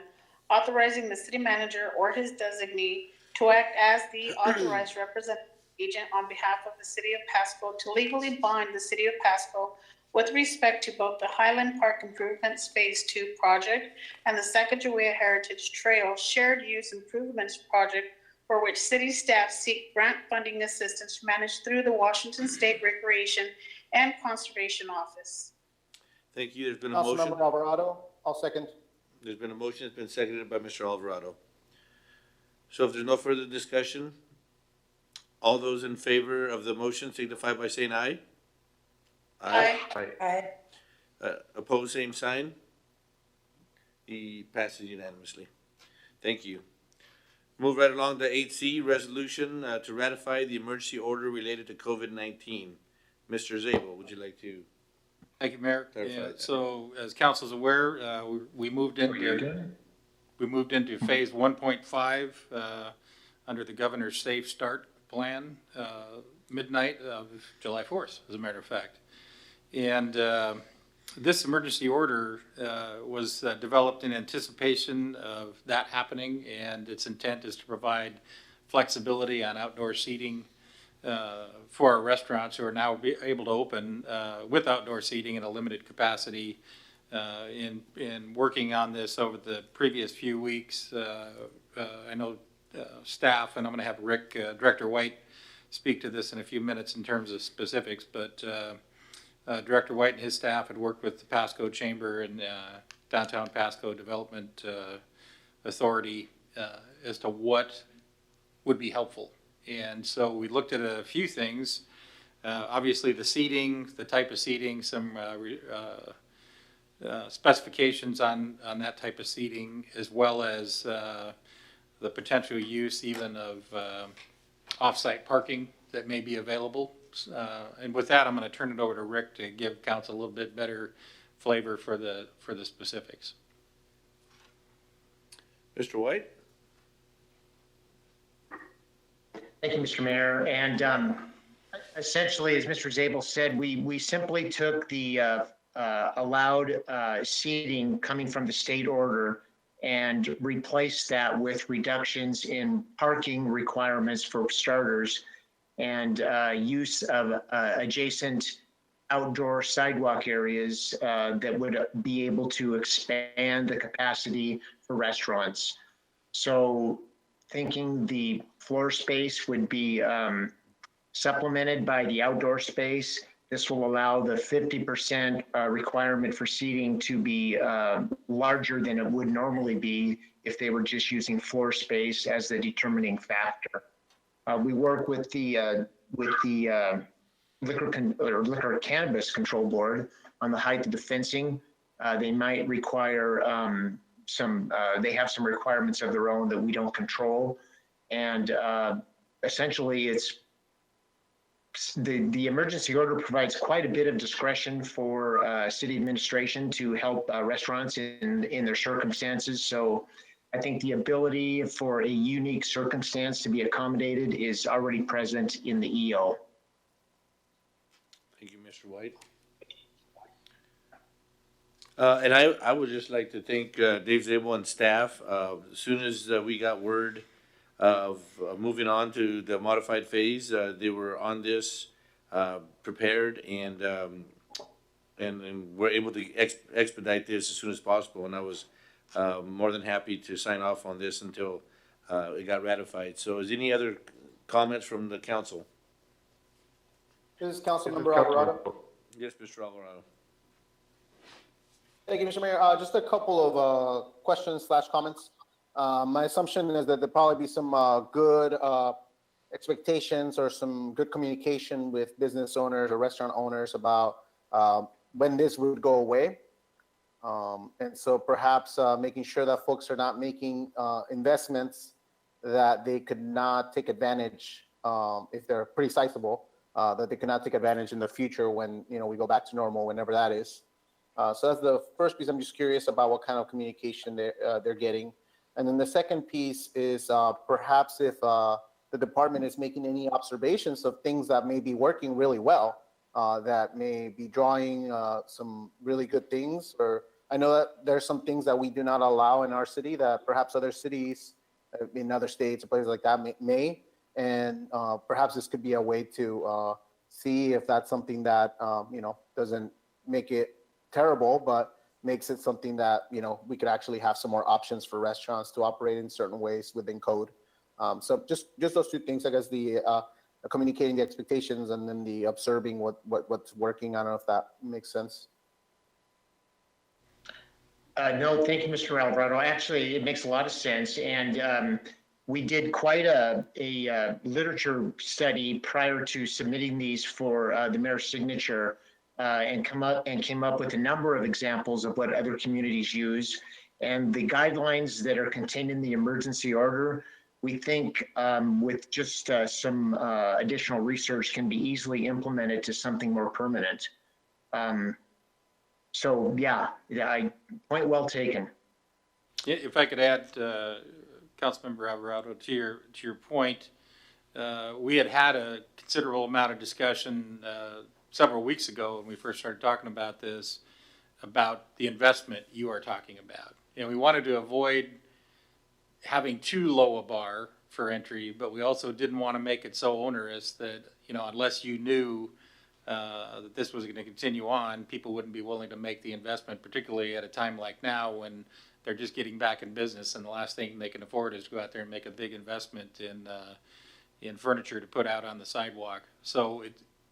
authorizing the city manager or his designee to act as the authorized representative agent on behalf of the city of Pasco to legally bind the city of Pasco with respect to both the Highland Park Improvements Phase 2 project and the Sacagawea Heritage Trail Shared Use Improvements Project, for which city staff seek grant funding assistance managed through the Washington State Recreation and Conservation Office. Thank you. There's been a motion. Councilmember Alvarado, I'll second. There's been a motion. It's been seconded by Mr. Alvarado. So if there's no further discussion, all those in favor of the motion signify by saying aye. Aye. Aye. Opposed, same sign. He passes unanimously. Thank you. Move right along to 8C, resolution to ratify the emergency order related to COVID-19. Mr. Zabel, would you like to? Thank you, Mayor. Clarify Yeah, that. so as council's aware, we moved into phase 1.5 under the governor's Safe Start plan, midnight of July 4th, as a matter of fact. And this emergency order was developed in anticipation of that happening, and its intent is to provide flexibility on outdoor seating for our restaurants who are now able to open with outdoor seating in a limited capacity. In working on this over the previous few weeks, I know staff, and I'm going to have Rick, Director White, speak to this in a few minutes in terms of specifics, but Director White and his staff had worked with the Pasco Chamber and Downtown Pasco Development Authority as to what would be helpful. And so we looked at a few things. Obviously the seating, the type of seating, some specifications on that type of seating, as well as the potential use even of off-site parking that may be available. And with that, I'm going to turn it over to Rick to give council a little bit better flavor for the specifics. Mr. White? Thank you, Mr. Mayor. And essentially, as Mr. Zabel said, we simply took the allowed seating coming from the state order and replaced that with reductions in parking requirements for starters and use of adjacent outdoor sidewalk areas that would be able to expand the capacity for restaurants. So thinking the floor space would be supplemented by the outdoor space. This will allow the 50% requirement for seating to be larger than it would normally be if they were just using floor space as the determining factor. We work with the Liquor Cannabis Control Board on the height of the fencing. They might require they have some requirements of their own that we don't control. And essentially it's, the emergency order provides quite a bit of discretion for city administration to help restaurants in their circumstances. So I think the ability for a unique circumstance to be accommodated is already present in the EO. Thank you, Mr. White. And I would just like to thank Dave Zabel and staff. As soon as we got word of moving on to the modified phase, they were on this, prepared, and were able to expedite this as soon as possible. And I was more than happy to sign off on this until it got ratified. So is any other comments from the council? This is Councilmember Alvarado. Yes, Mr. Alvarado. Thank you, Mr. Mayor. Just a couple of questions / comments. My assumption is that there'll probably be some good expectations or some good communication with business owners or restaurant owners about when this would go away. And so perhaps making sure that folks are not making investments that they could not take advantage, if they're pretty sizable, that they cannot take advantage in the future when, we go back to normal, whenever that is. So that's the first piece. I'm just curious about what kind of communication they're getting. And then the second piece is perhaps if the department is making any observations of things that may be working really well, that may be drawing some really good things. Or I know that there's some things that we do not allow in our city that perhaps other cities in other states or places like that may. And perhaps this could be a way to see if that's something that, doesn't make it terrible, but makes it something that, we could actually have some more options for restaurants to operate in certain ways within code. So just those two things, I guess, the communicating the expectations and then the observing what's working. I don't know if that makes sense. No, thank you, Mr. Alvarado. Actually, it makes a lot of sense. And we did quite a literature study prior to submitting these for the mayor's signature, and came up with a number of examples of what other communities use. And the guidelines that are contained in the emergency order, we think with just some additional research can be easily implemented to something more permanent. So yeah, point well taken. If I could add, Councilmember Alvarado, to your point, we had a considerable amount of discussion several weeks ago when we first started talking about this, about the investment you are talking about. We wanted to avoid having too low a bar for entry, but we also didn't want to make it so onerous that, unless you knew that this was going to continue on, people wouldn't be willing to make the investment, particularly at a time like now when they're just getting back in business and the last thing they can afford is to go out there and make a big investment in furniture to put out on the sidewalk. So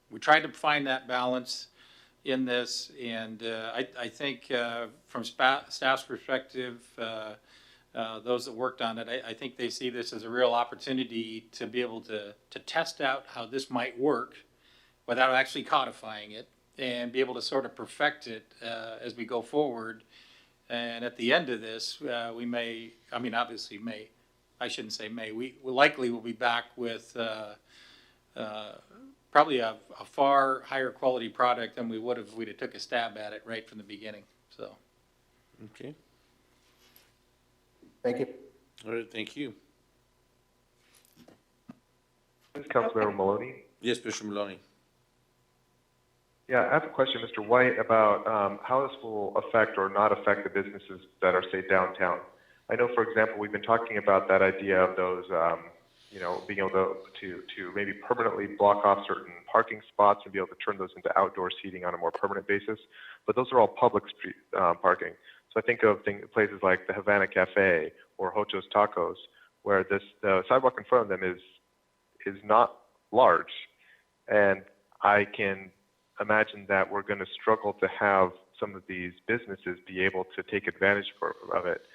we tried to find that balance in this, and I think from staff's perspective, those that worked on it, I think they see this as a real opportunity to be able to test out how this might work without actually codifying it, and be able to sort of perfect it as we go forward. And at the end of this, we may, obviously may, I shouldn't say may, we likely will be back with probably a far higher quality product than we would have if we'd have took a stab at it right from the beginning. So. Okay. Thank you. All right, thank you. Councilmember Maloney. Yes, Mr. Maloney. Yeah, I have a question, Mr. White, about how this will affect or not affect the businesses that are, say, downtown. I know, for example, we've been talking about that idea of those, being able to maybe permanently block off certain parking spots and be able to turn those into outdoor seating on a more permanent basis. But those are all public street parking. So I think of places like the Havana Cafe or Hocho's Tacos, where the sidewalk in front of them is not large, and I can imagine that we're going to struggle to have some of these businesses be able to take advantage of it.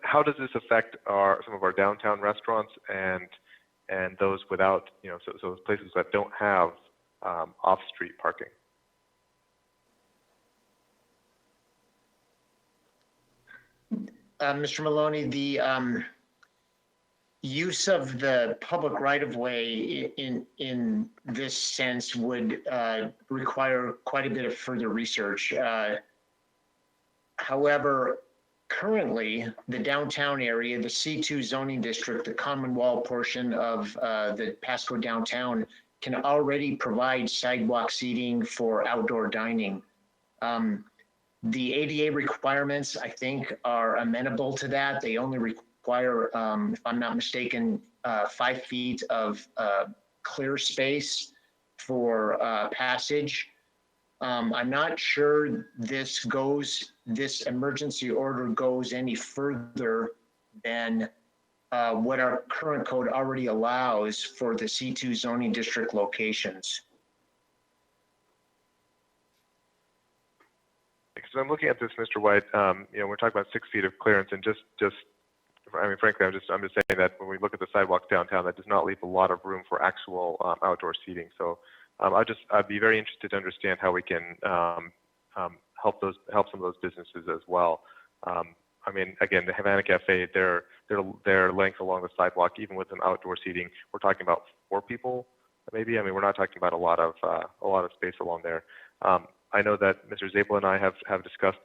How does this affect some of our downtown restaurants and those without, so those places that don't have off-street parking? Mr. Maloney, the use of the public right-of-way in this sense would require quite a bit of further research. However, currently, the downtown area, the C2 zoning district, the common wall portion of the Pasco downtown can already provide sidewalk seating for outdoor dining. The ADA requirements, I think, are amenable to that. They only require, if I'm not mistaken, 5 feet of clear space for passage. I'm not sure this emergency order goes any further than what our current code already allows for the C2 zoning district locations. So I'm looking at this, Mr. White. We're talking about 6 feet of clearance, and frankly, I'm just saying that when we look at the sidewalks downtown, that does not leave a lot of room for actual outdoor seating. So I'd be very interested to understand how we can help some of those businesses as well. Again, the Havana Cafe, their length along the sidewalk, even with some outdoor seating, we're talking about 4 people, maybe. We're not talking about a lot of space along there. I know that Mr. Zabel and I have discussed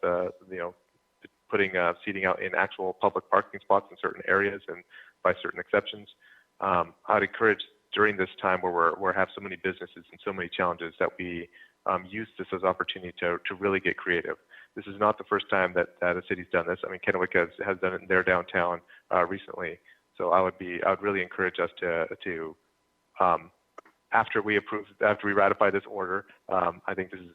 putting seating out in actual public parking spots in certain areas and by certain exceptions. I'd encourage during this time where we have so many businesses and so many challenges that we use this as an opportunity to really get creative. This is not the first time that a city's done this. Kennewick has done it in their downtown recently. So I would really encourage us to after we ratify this order, I think this is,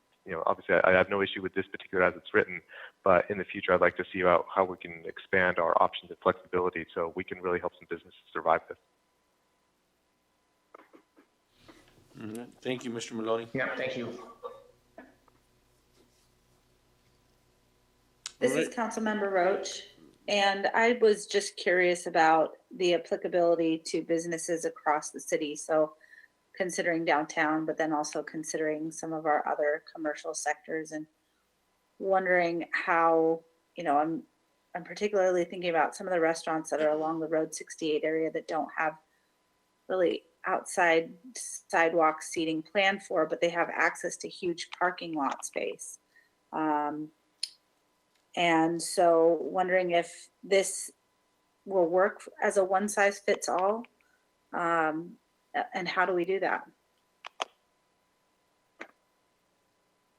obviously I have no issue with this particular as it's written, but in the future I'd like to see how we can expand our options and flexibility so we can really help some businesses survive this. Thank you, Mr. Maloney. Yeah, thank you. This is Councilmember Roach, and I was just curious about the applicability to businesses across the city. So considering downtown, but then also considering some of our other commercial sectors, and wondering how, I'm particularly thinking about some of the restaurants that are along the Road 68 area that don't have really outside sidewalk seating planned for, but they have access to huge parking lot space. And so wondering if this will work as a one size fits all, and how do we do that?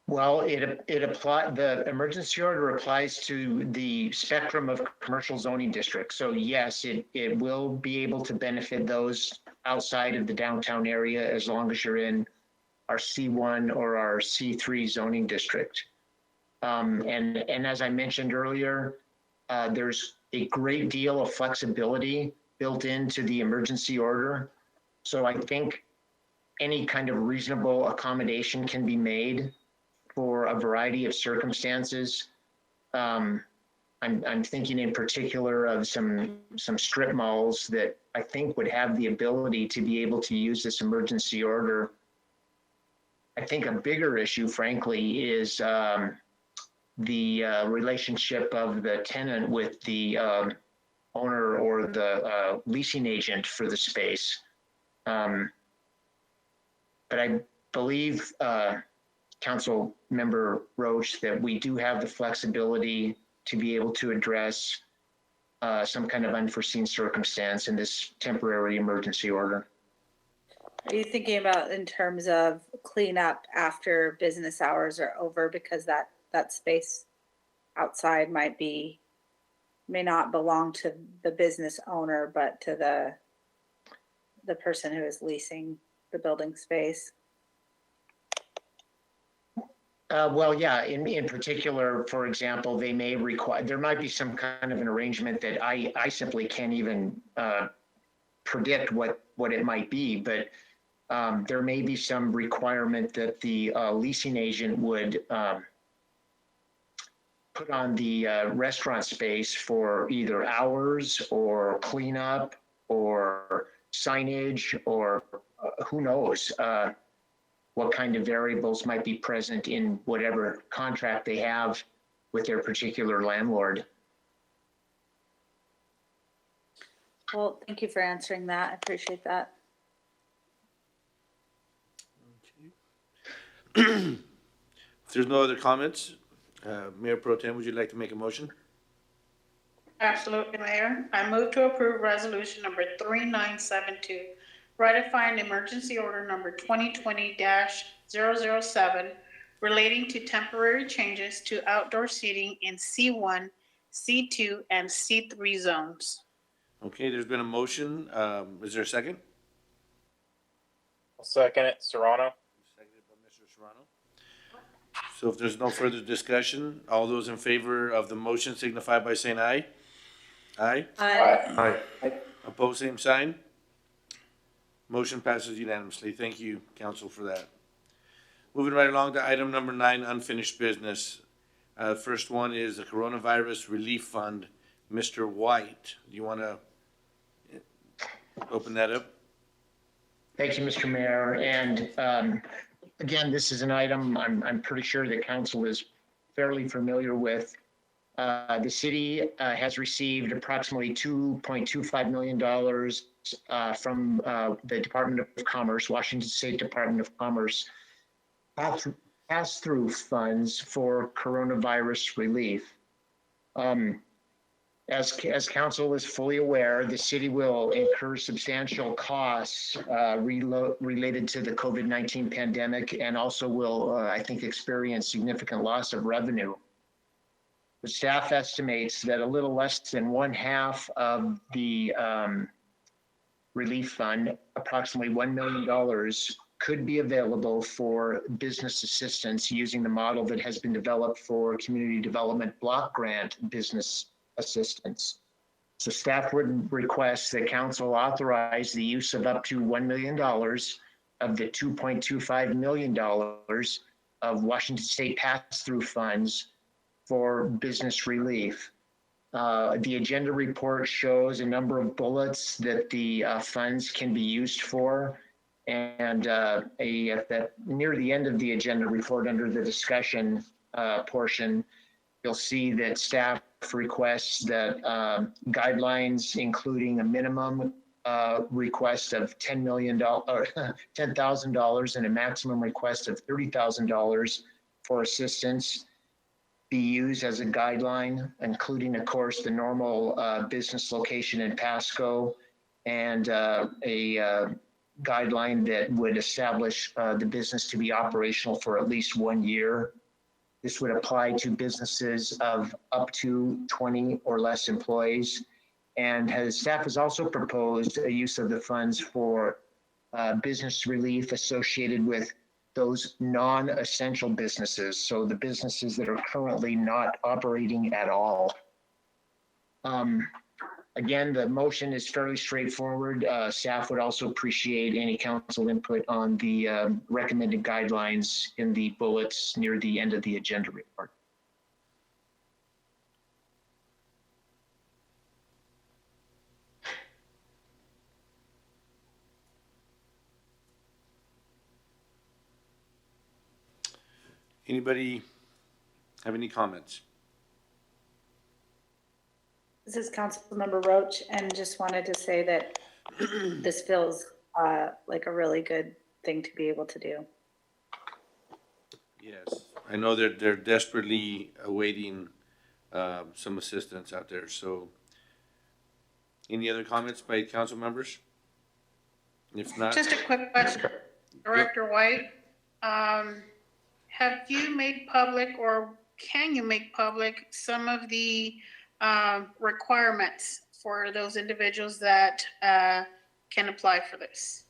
Well, the emergency order applies to the spectrum of commercial zoning districts. So yes, it will be able to benefit those outside of the downtown area as long as you're in our C1 or our C3 zoning district. And as I mentioned earlier, there's a great deal of flexibility built into the emergency order. So I think any kind of reasonable accommodation can be made for a variety of circumstances. I'm thinking in particular of some strip malls that I think would have the ability to be able to use this emergency order. I think a bigger issue, frankly, is the relationship of the tenant with the owner or the leasing agent for the space. But I believe, Council Member Roach, that we do have the flexibility to be able to address some kind of unforeseen circumstance in this temporary emergency order. Are you thinking about in terms of cleanup after business hours are over, because that space outside may not belong to the business owner, but to the person who is leasing the building space? Well, yeah, in particular, for example, they may require, there might be some kind of an arrangement that I simply can't even predict what it might be, but there may be some requirement that the leasing agent would put on the restaurant space for either hours or cleanup or signage or who knows what kind of variables might be present in whatever contract they have with their particular landlord. Well, thank you for answering that. I appreciate that. If there's no other comments, Mayor Pro Tem, would you like to make a motion? Absolutely, Mayor. I move to approve resolution number 3972, ratifying emergency order number 2020-007 relating to temporary changes to outdoor seating in C1, C2, and C3 zones. Okay, there's been a motion. Is there a second? I'll second it, Serrano. Seconded by Mr. Serrano. So if there's no further discussion, all those in favor of the motion signify by saying aye. Aye. Aye. Opposed, same sign. Motion passes unanimously. Thank you, council, for that. Moving right along to item number 9, unfinished business. First one is the Coronavirus Relief Fund. Mr. White, do you want to open that up? Thank you, Mr. Mayor. And again, this is an item I'm pretty sure the council is fairly familiar with. The city has received approximately $2.25 million from the Department of Commerce, Washington State Department of Commerce, pass-through funds for coronavirus relief. As council is fully aware, the city will incur substantial costs related to the COVID-19 pandemic, and also will, I think, experience significant loss of revenue. The staff estimates that a little less than 1/2 of the relief fund, approximately $1 million, could be available for business assistance using the model that has been developed for community development block grant business assistance. So staff would request that council authorize the use of up to $1 million of the $2.25 million of Washington State pass-through funds for business relief. The agenda report shows a number of bullets that the funds can be used for, and that near the end of the agenda report, under the discussion portion, you'll see that staff requests that guidelines, including a minimum request of $10,000 and a maximum request of $30,000 for assistance, be used as a guideline, including, of course, the normal business location in Pasco, and a guideline that would establish the business to be operational for at least 1 year. This would apply to businesses of up to 20 or less employees. And staff has also proposed a use of the funds for business relief associated with those non-essential businesses. So the businesses that are currently not operating at all. Again, the motion is fairly straightforward. Staff would also appreciate any council input on the recommended guidelines in the bullets near the end of the agenda report. Anybody have any comments? This is Councilmember Roach, and just wanted to say that this feels like a really good thing to be able to do. Yes, I know they're desperately awaiting some assistance out there. So, any other comments by council members? If not, Just a quick question, Director White. Have you made public, or can you make public, some of the requirements for those individuals that can apply for this?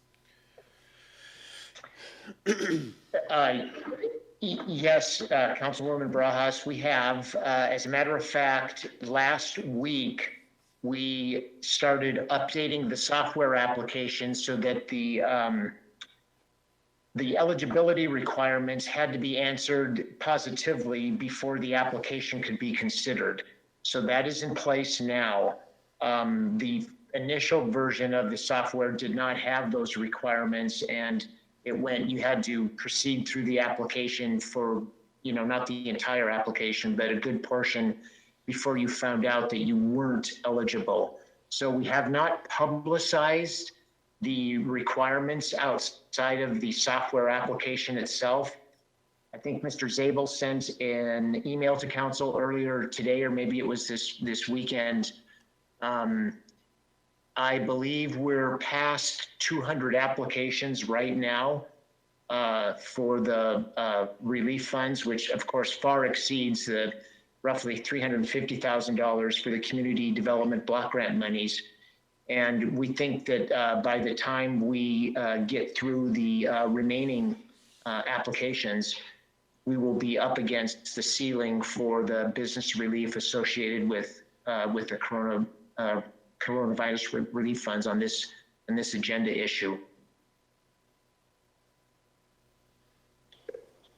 Yes, Councilwoman Barajas, we have. As a matter of fact, last week, we started updating the software application so that the eligibility requirements had to be answered positively before the application could be considered. So that is in place now. The initial version of the software did not have those requirements, and you had to proceed through the application for, not the entire application, but a good portion before you found out that you weren't eligible. So we have not publicized the requirements outside of the software application itself. I think Mr. Zabel sent an email to council earlier today, or maybe it was this weekend. I believe we're past 200 applications right now for the relief funds, which of course far exceeds the roughly $350,000 for the community development block grant monies. And we think that by the time we get through the remaining applications, we will be up against the ceiling for the business relief associated with the coronavirus relief funds on this agenda issue.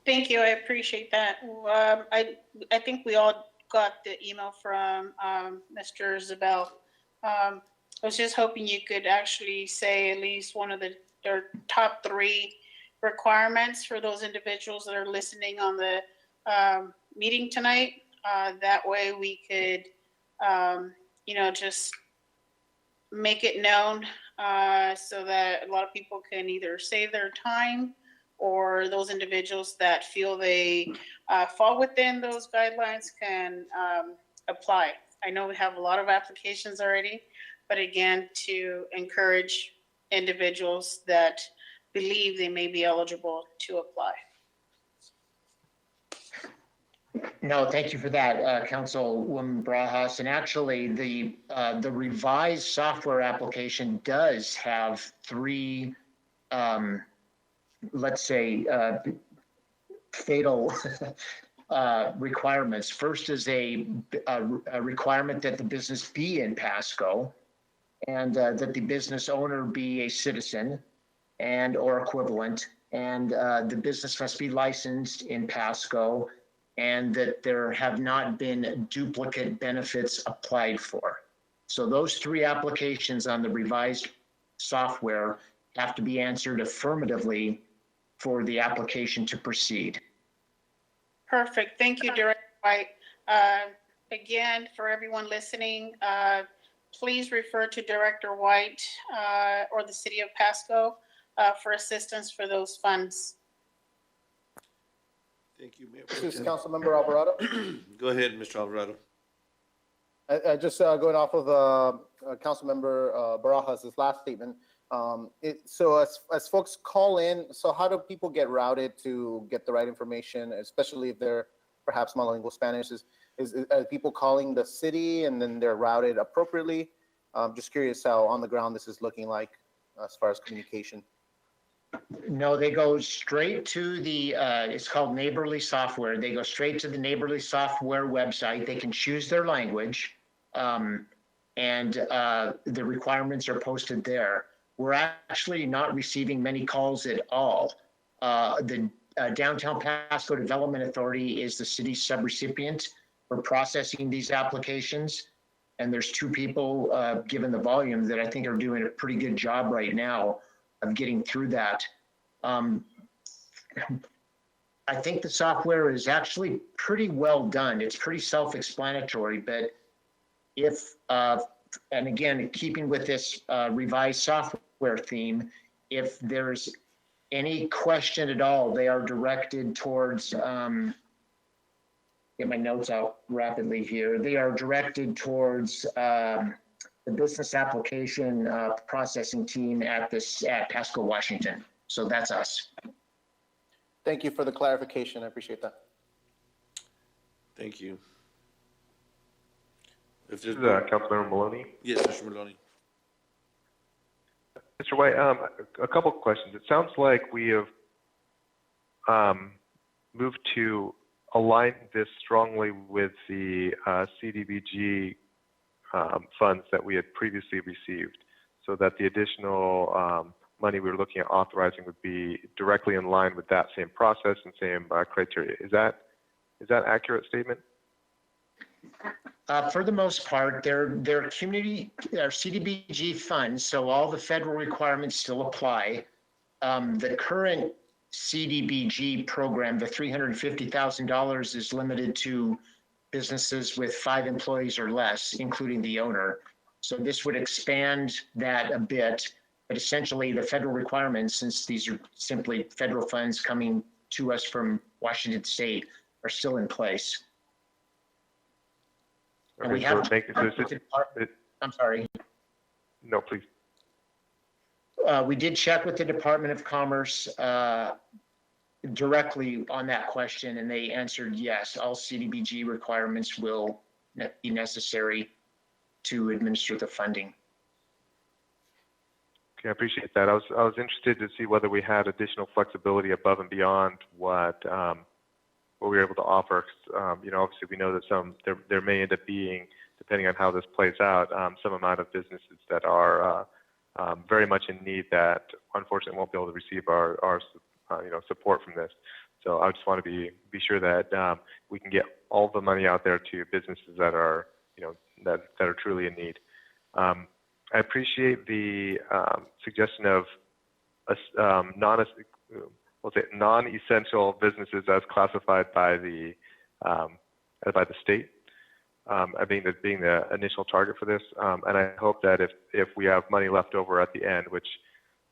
Thank you. I appreciate that. I think we all got the email from Mr. Zabel. I was just hoping you could actually say at least one of their top 3 requirements for those individuals that are listening on the meeting tonight. That way we could, just make it known so that a lot of people can either save their time, or those individuals that feel they fall within those guidelines can apply. I know we have a lot of applications already, but again, to encourage individuals that believe they may be eligible to apply. No, thank you for that, Councilwoman Barajas. And actually, the revised software application does have 3, let's say, fatal requirements. First is a requirement that the business be in Pasco, and that the business owner be a citizen and or equivalent, and the business must be licensed in Pasco, and that there have not been duplicate benefits applied for. So those 3 applications on the revised software have to be answered affirmatively for the application to proceed. Perfect. Thank you, Director White. Again, for everyone listening, please refer to Director White or the City of Pasco for assistance for those funds. Thank you, Mayor. This is Councilmember Alvarado. Go ahead, Mr. Alvarado. I just going off of Councilmember Barajas' last statement. So as folks call in, so how do people get routed to get the right information, especially if they're perhaps monolingual Spanish? Are people calling the city and then they're routed appropriately? Just curious how on the ground this is looking like as far as communication. No, they go straight to the, it's called Neighborly Software. They go straight to the Neighborly Software website. They can choose their language, and the requirements are posted there. We're actually not receiving many calls at all. The Downtown Pasco Development Authority is the city's subrecipient for processing these applications. And there's 2 people, given the volume, that I think are doing a pretty good job right now of getting through that. I think the software is actually pretty well done. It's pretty self-explanatory, but if, and again, keeping with this revised software theme, if there's any question at all, they are directed towards, get my notes out rapidly here. They are directed towards the business application processing team at Pasco, Washington. So that's us. Thank you for the clarification. I appreciate that. Thank you. If This there's is Councilmember Maloney. Yes, Mr. Maloney. Mr. White, a couple of questions. It sounds like we have moved to align this strongly with the CDBG funds that we had previously received, so that the additional money we were looking at authorizing would be directly in line with that same process and same criteria. Is that accurate statement? For the most part, they're CDBG funds, so all the federal requirements still apply. The current CDBG program, the $350,000, is limited to businesses with 5 employees or less, including the owner. So this would expand that a bit, but essentially the federal requirements, since these are simply federal funds coming to us from Washington State, are still in place. And we have, I'm sorry. No, please. We did check with the Department of Commerce directly on that question, and they answered yes, all CDBG requirements will be necessary to administer the funding. Okay, I appreciate that. I was interested to see whether we had additional flexibility above and beyond what we were able to offer. Obviously we know that there may end up being, depending on how this plays out, some amount of businesses that are very much in need that unfortunately won't be able to receive our support from this. So I just want to be sure that we can get all the money out there to businesses that are, that are truly in need. I appreciate the suggestion of non-essential businesses as classified by the state. Being the initial target for this, and I hope that if we have money left over at the end, which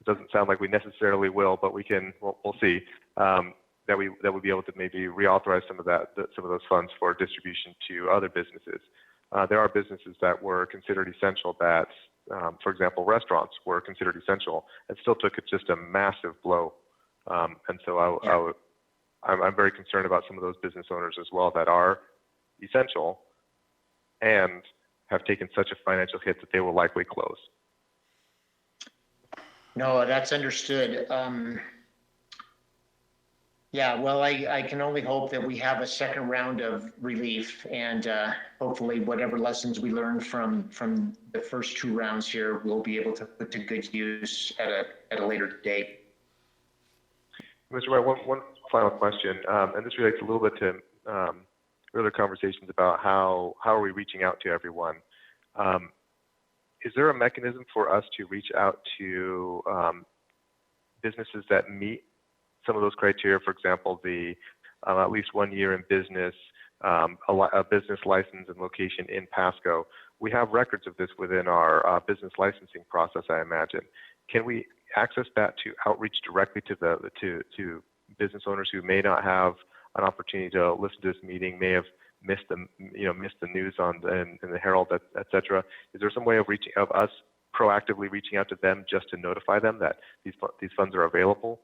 it doesn't sound like we necessarily will, but we'll see, that we'll be able to maybe reauthorize some of those funds for distribution to other businesses. There are businesses that were considered essential that, for example, restaurants were considered essential and still took just a massive blow. And so I'm very concerned about some of those business owners as well that are essential and have taken such a financial hit that they will likely close. No, that's understood. Yeah, well, I can only hope that we have a second round of relief, and hopefully whatever lessons we learn from the first two rounds here, we'll be able to put to good use at a later date. Mr. White, one final question, and this relates a little bit to earlier conversations about how are we reaching out to everyone. Is there a mechanism for us to reach out to businesses that meet some of those criteria? For example, the at least 1 year in business, a business license and location in Pasco. We have records of this within our business licensing process, I imagine. Can we access that to outreach directly to business owners who may not have an opportunity to listen to this meeting, may have missed the news in the Herald, et cetera? Is there some way of us proactively reaching out to them just to notify them that these funds are available?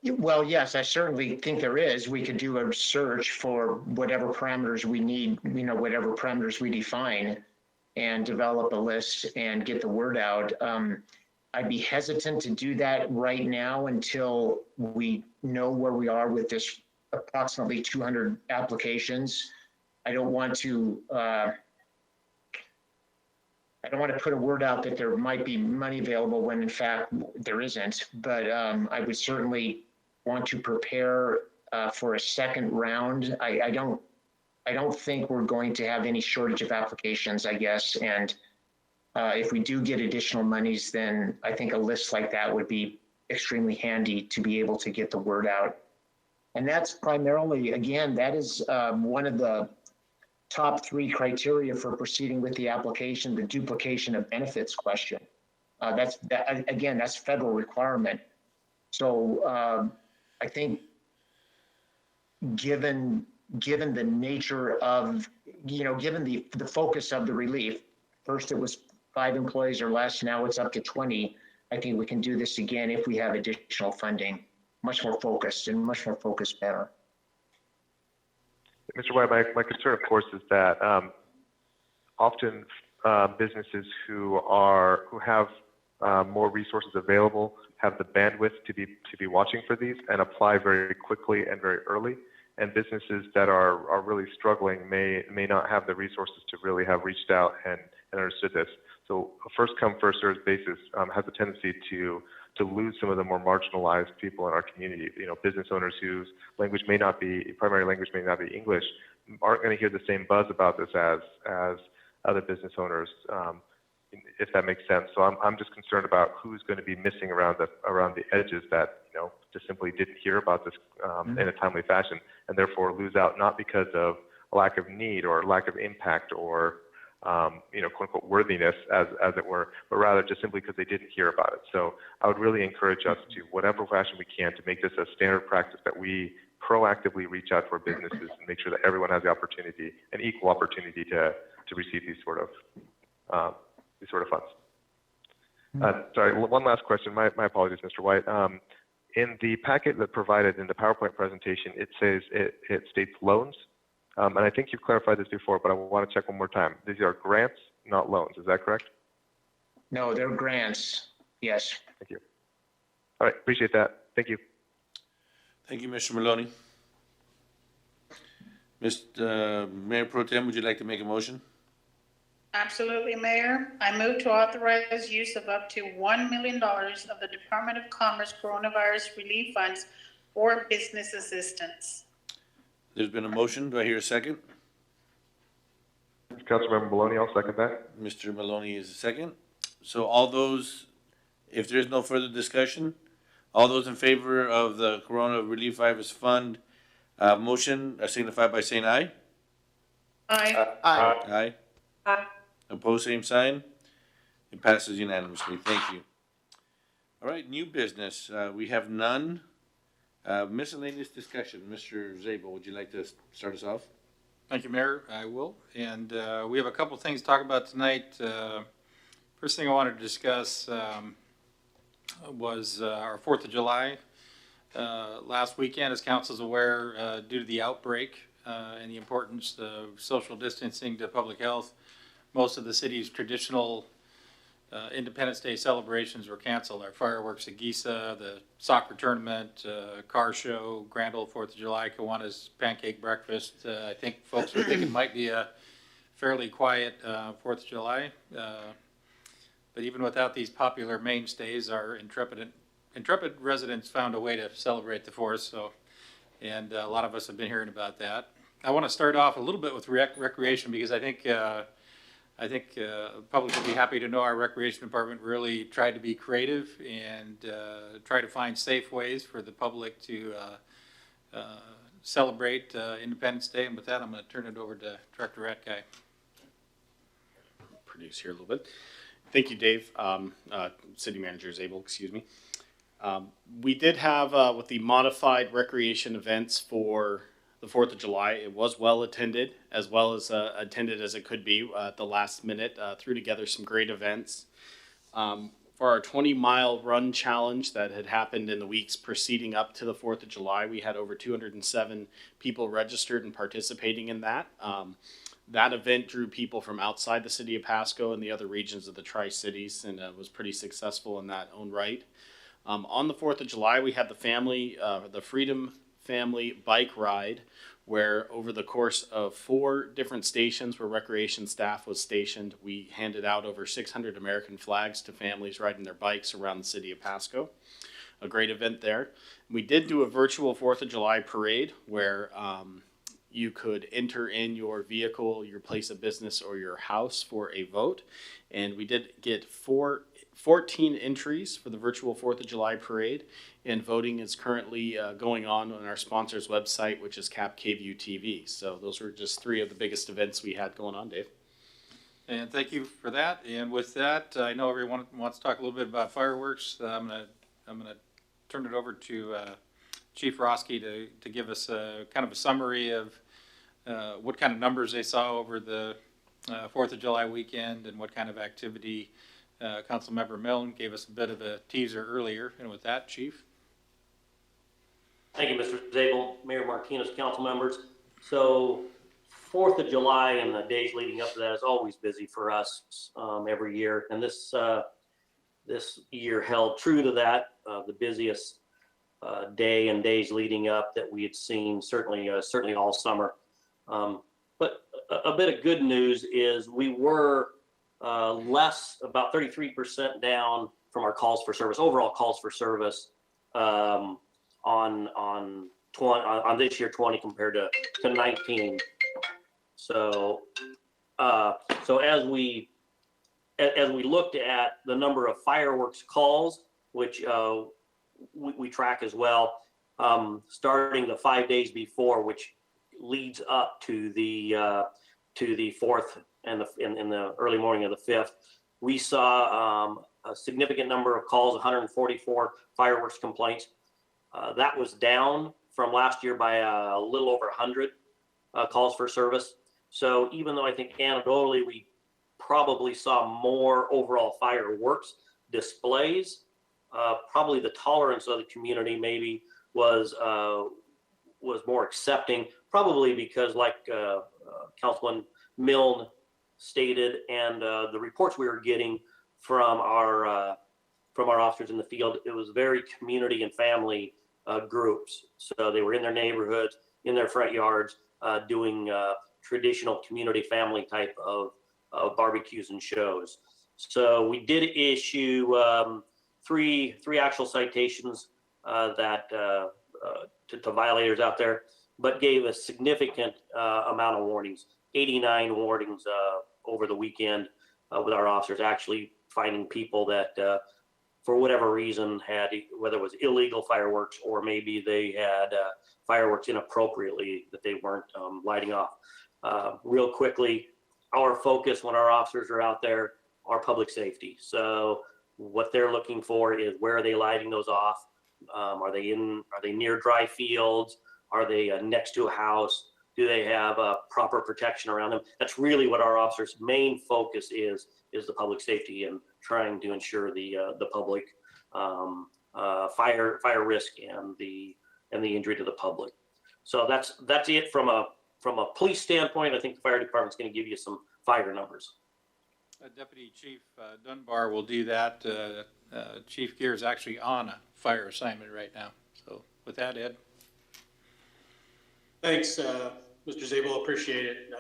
Well, yes, I certainly think there is. We could do a search for whatever parameters we need, whatever parameters we define, and develop a list and get the word out. I'd be hesitant to do that right now until we know where we are with this approximately 200 applications. I don't want to put a word out that there might be money available when in fact there isn't, but I would certainly want to prepare for a second round. I don't think we're going to have any shortage of applications, I guess, and if we do get additional monies, then I think a list like that would be extremely handy to be able to get the word out. And that's primarily, again, that is one of the top 3 criteria for proceeding with the application, the duplication of benefits question. That's federal requirement. So I think given the nature of, given the focus of the relief, first it was 5 employees or less, now it's up to 20. I think we can do this again if we have additional funding, much more focused better. Mr. White, my concern, of course, is that often businesses who have more resources available have the bandwidth to be watching for these and apply very quickly and very early. And businesses that are really struggling may not have the resources to really have reached out and understood this. So a first come, first served basis has a tendency to lose some of the more marginalized people in our community. Business owners whose primary language may not be English aren't going to hear the same buzz about this as other business owners, if that makes sense. So I'm just concerned about who's going to be missing around the edges that just simply didn't hear about this in a timely fashion, and therefore lose out, not because of a lack of need or lack of impact or quote unquote worthiness, as it were, but rather just simply because they didn't hear about it. So I would really encourage us to, whatever fashion we can, to make this a standard practice that we proactively reach out to our businesses and make sure that everyone has the opportunity, an equal opportunity to receive these sort of funds. Sorry, one last question. My apologies, Mr. White. In the packet that provided in the PowerPoint presentation, it says it states loans. And I think you've clarified this before, but I want to check one more time. These are grants, not loans. Is that correct? No, they're grants. Yes. Thank you. All right. Appreciate that. Thank you. Thank you, Mr. Maloney. Mr. Mayor Pro Tem, would you like to make a motion? Absolutely, Mayor. I move to authorize use of up to $1 million of the Department of Commerce Coronavirus Relief Funds for business assistance. There's been a motion. Do I hear a second? Councilmember Maloney, I'll second that. Mr. Maloney is a second. So all those, if there's no further discussion, all those in favor of the Corona Relief Virus Fund motion signify by saying aye. Aye. Aye. Aye. Opposed, same sign. It passes unanimously. Thank you. All right, new business. We have none. Miscellaneous discussion. Mr. Zabel, would you like to start us off? Thank you, Mayor. I will. And we have a couple things to talk about tonight. First thing I wanted to discuss was our 4th of July. Last weekend, as council's aware, due to the outbreak and the importance of social distancing to public health, most of the city's traditional Independence Day celebrations were canceled. Our fireworks at Giza, the soccer tournament, car show, Grand Old 4th of July, Kiwanis Pancake Breakfast. I think folks were thinking it might be a fairly quiet 4th of July. But even without these popular mainstays, our intrepid residents found a way to celebrate the 4th. So, and a lot of us have been hearing about that. I want to start off a little bit with recreation because I think the public will be happy to know our recreation department really tried to be creative and try to find safe ways for the public to celebrate Independence Day. And with that, I'm going to turn it over to Director Ratkai. Produce here a little bit. Thank you, Dave. City Manager Zabel, excuse me. We did have with the modified recreation events for the 4th of July. It was well attended, as well as attended as it could be at the last minute. Threw together some great events. For our 20-mile run challenge that had happened in the weeks preceding up to the 4th of July, we had over 207 people registered and participating in that. That event drew people from outside the city of Pasco and the other regions of the Tri-Cities, and was pretty successful in that own right. On the 4th of July, we had the Freedom Family Bike Ride, where over the course of 4 different stations where recreation staff was stationed, we handed out over 600 American flags to families riding their bikes around the city of Pasco. A great event there. We did do a virtual 4th of July parade where you could enter in your vehicle, your place of business, or your house for a vote. And we did get 14 entries for the virtual 4th of July parade, and voting is currently going on our sponsor's website, which is KVUE TV. So those were just 3 of the biggest events we had going on, Dave. And thank you for that. And with that, I know everyone wants to talk a little bit about fireworks. I'm gonna turn it over to Chief Roski to give us a kind of a summary of what kind of numbers they saw over the 4th of July weekend and what kind of activity. Councilmember Milne gave us a bit of a teaser earlier. And with that, Chief. Thank you, Mr. Zabel, Mayor Martinez, council members. So 4th of July and the days leading up to that is always busy for us every year. And this year held true to that, the busiest day and days leading up that we had seen certainly all summer. But a bit of good news is we were less, about 33% down from our calls for service, overall calls for service on this year 20 compared to 19. So as we looked at the number of fireworks calls, which we track as well, starting the 5 days before, which leads up to the 4th and in the early morning of the 5th, we saw a significant number of calls, 144 fireworks complaints. That was down from last year by a little over 100 calls for service. So even though I think anecdotally we probably saw more overall fireworks displays, probably the tolerance of the community maybe was more accepting, probably because like Councilman Milne stated, and the reports we were getting from our officers in the field, it was very community and family groups. So they were in their neighborhoods, in their front yards, doing traditional community family type of barbecues and shows. So we did issue three actual citations to violators out there, but gave a significant amount of warnings, 89 warnings over the weekend with our officers actually finding people that for whatever reason had, whether it was illegal fireworks or maybe they had fireworks inappropriately that they weren't lighting off. Real quickly, our focus when our officers are out there are public safety. So what they're looking for is where are they lighting those off? Are they near dry fields? Are they next to a house? Do they have proper protection around them? That's really what our officers' main focus is the public safety and trying to ensure the public fire risk and the injury to the public. So that's it from a police standpoint. I think the fire department's going to give you some fire numbers. Deputy Chief Dunbar will do that. Chief Gear is actually on a fire assignment right now. So with that, Ed. Thanks, Mr. Zabel, appreciate it.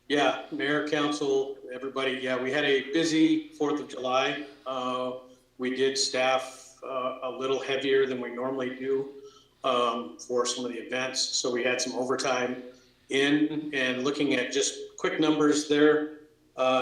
Yeah, Mayor, Council, everybody, yeah, we had a busy 4th of July. We did staff a little heavier than we normally do for some of the events. So we had some overtime in, and looking at just quick numbers there,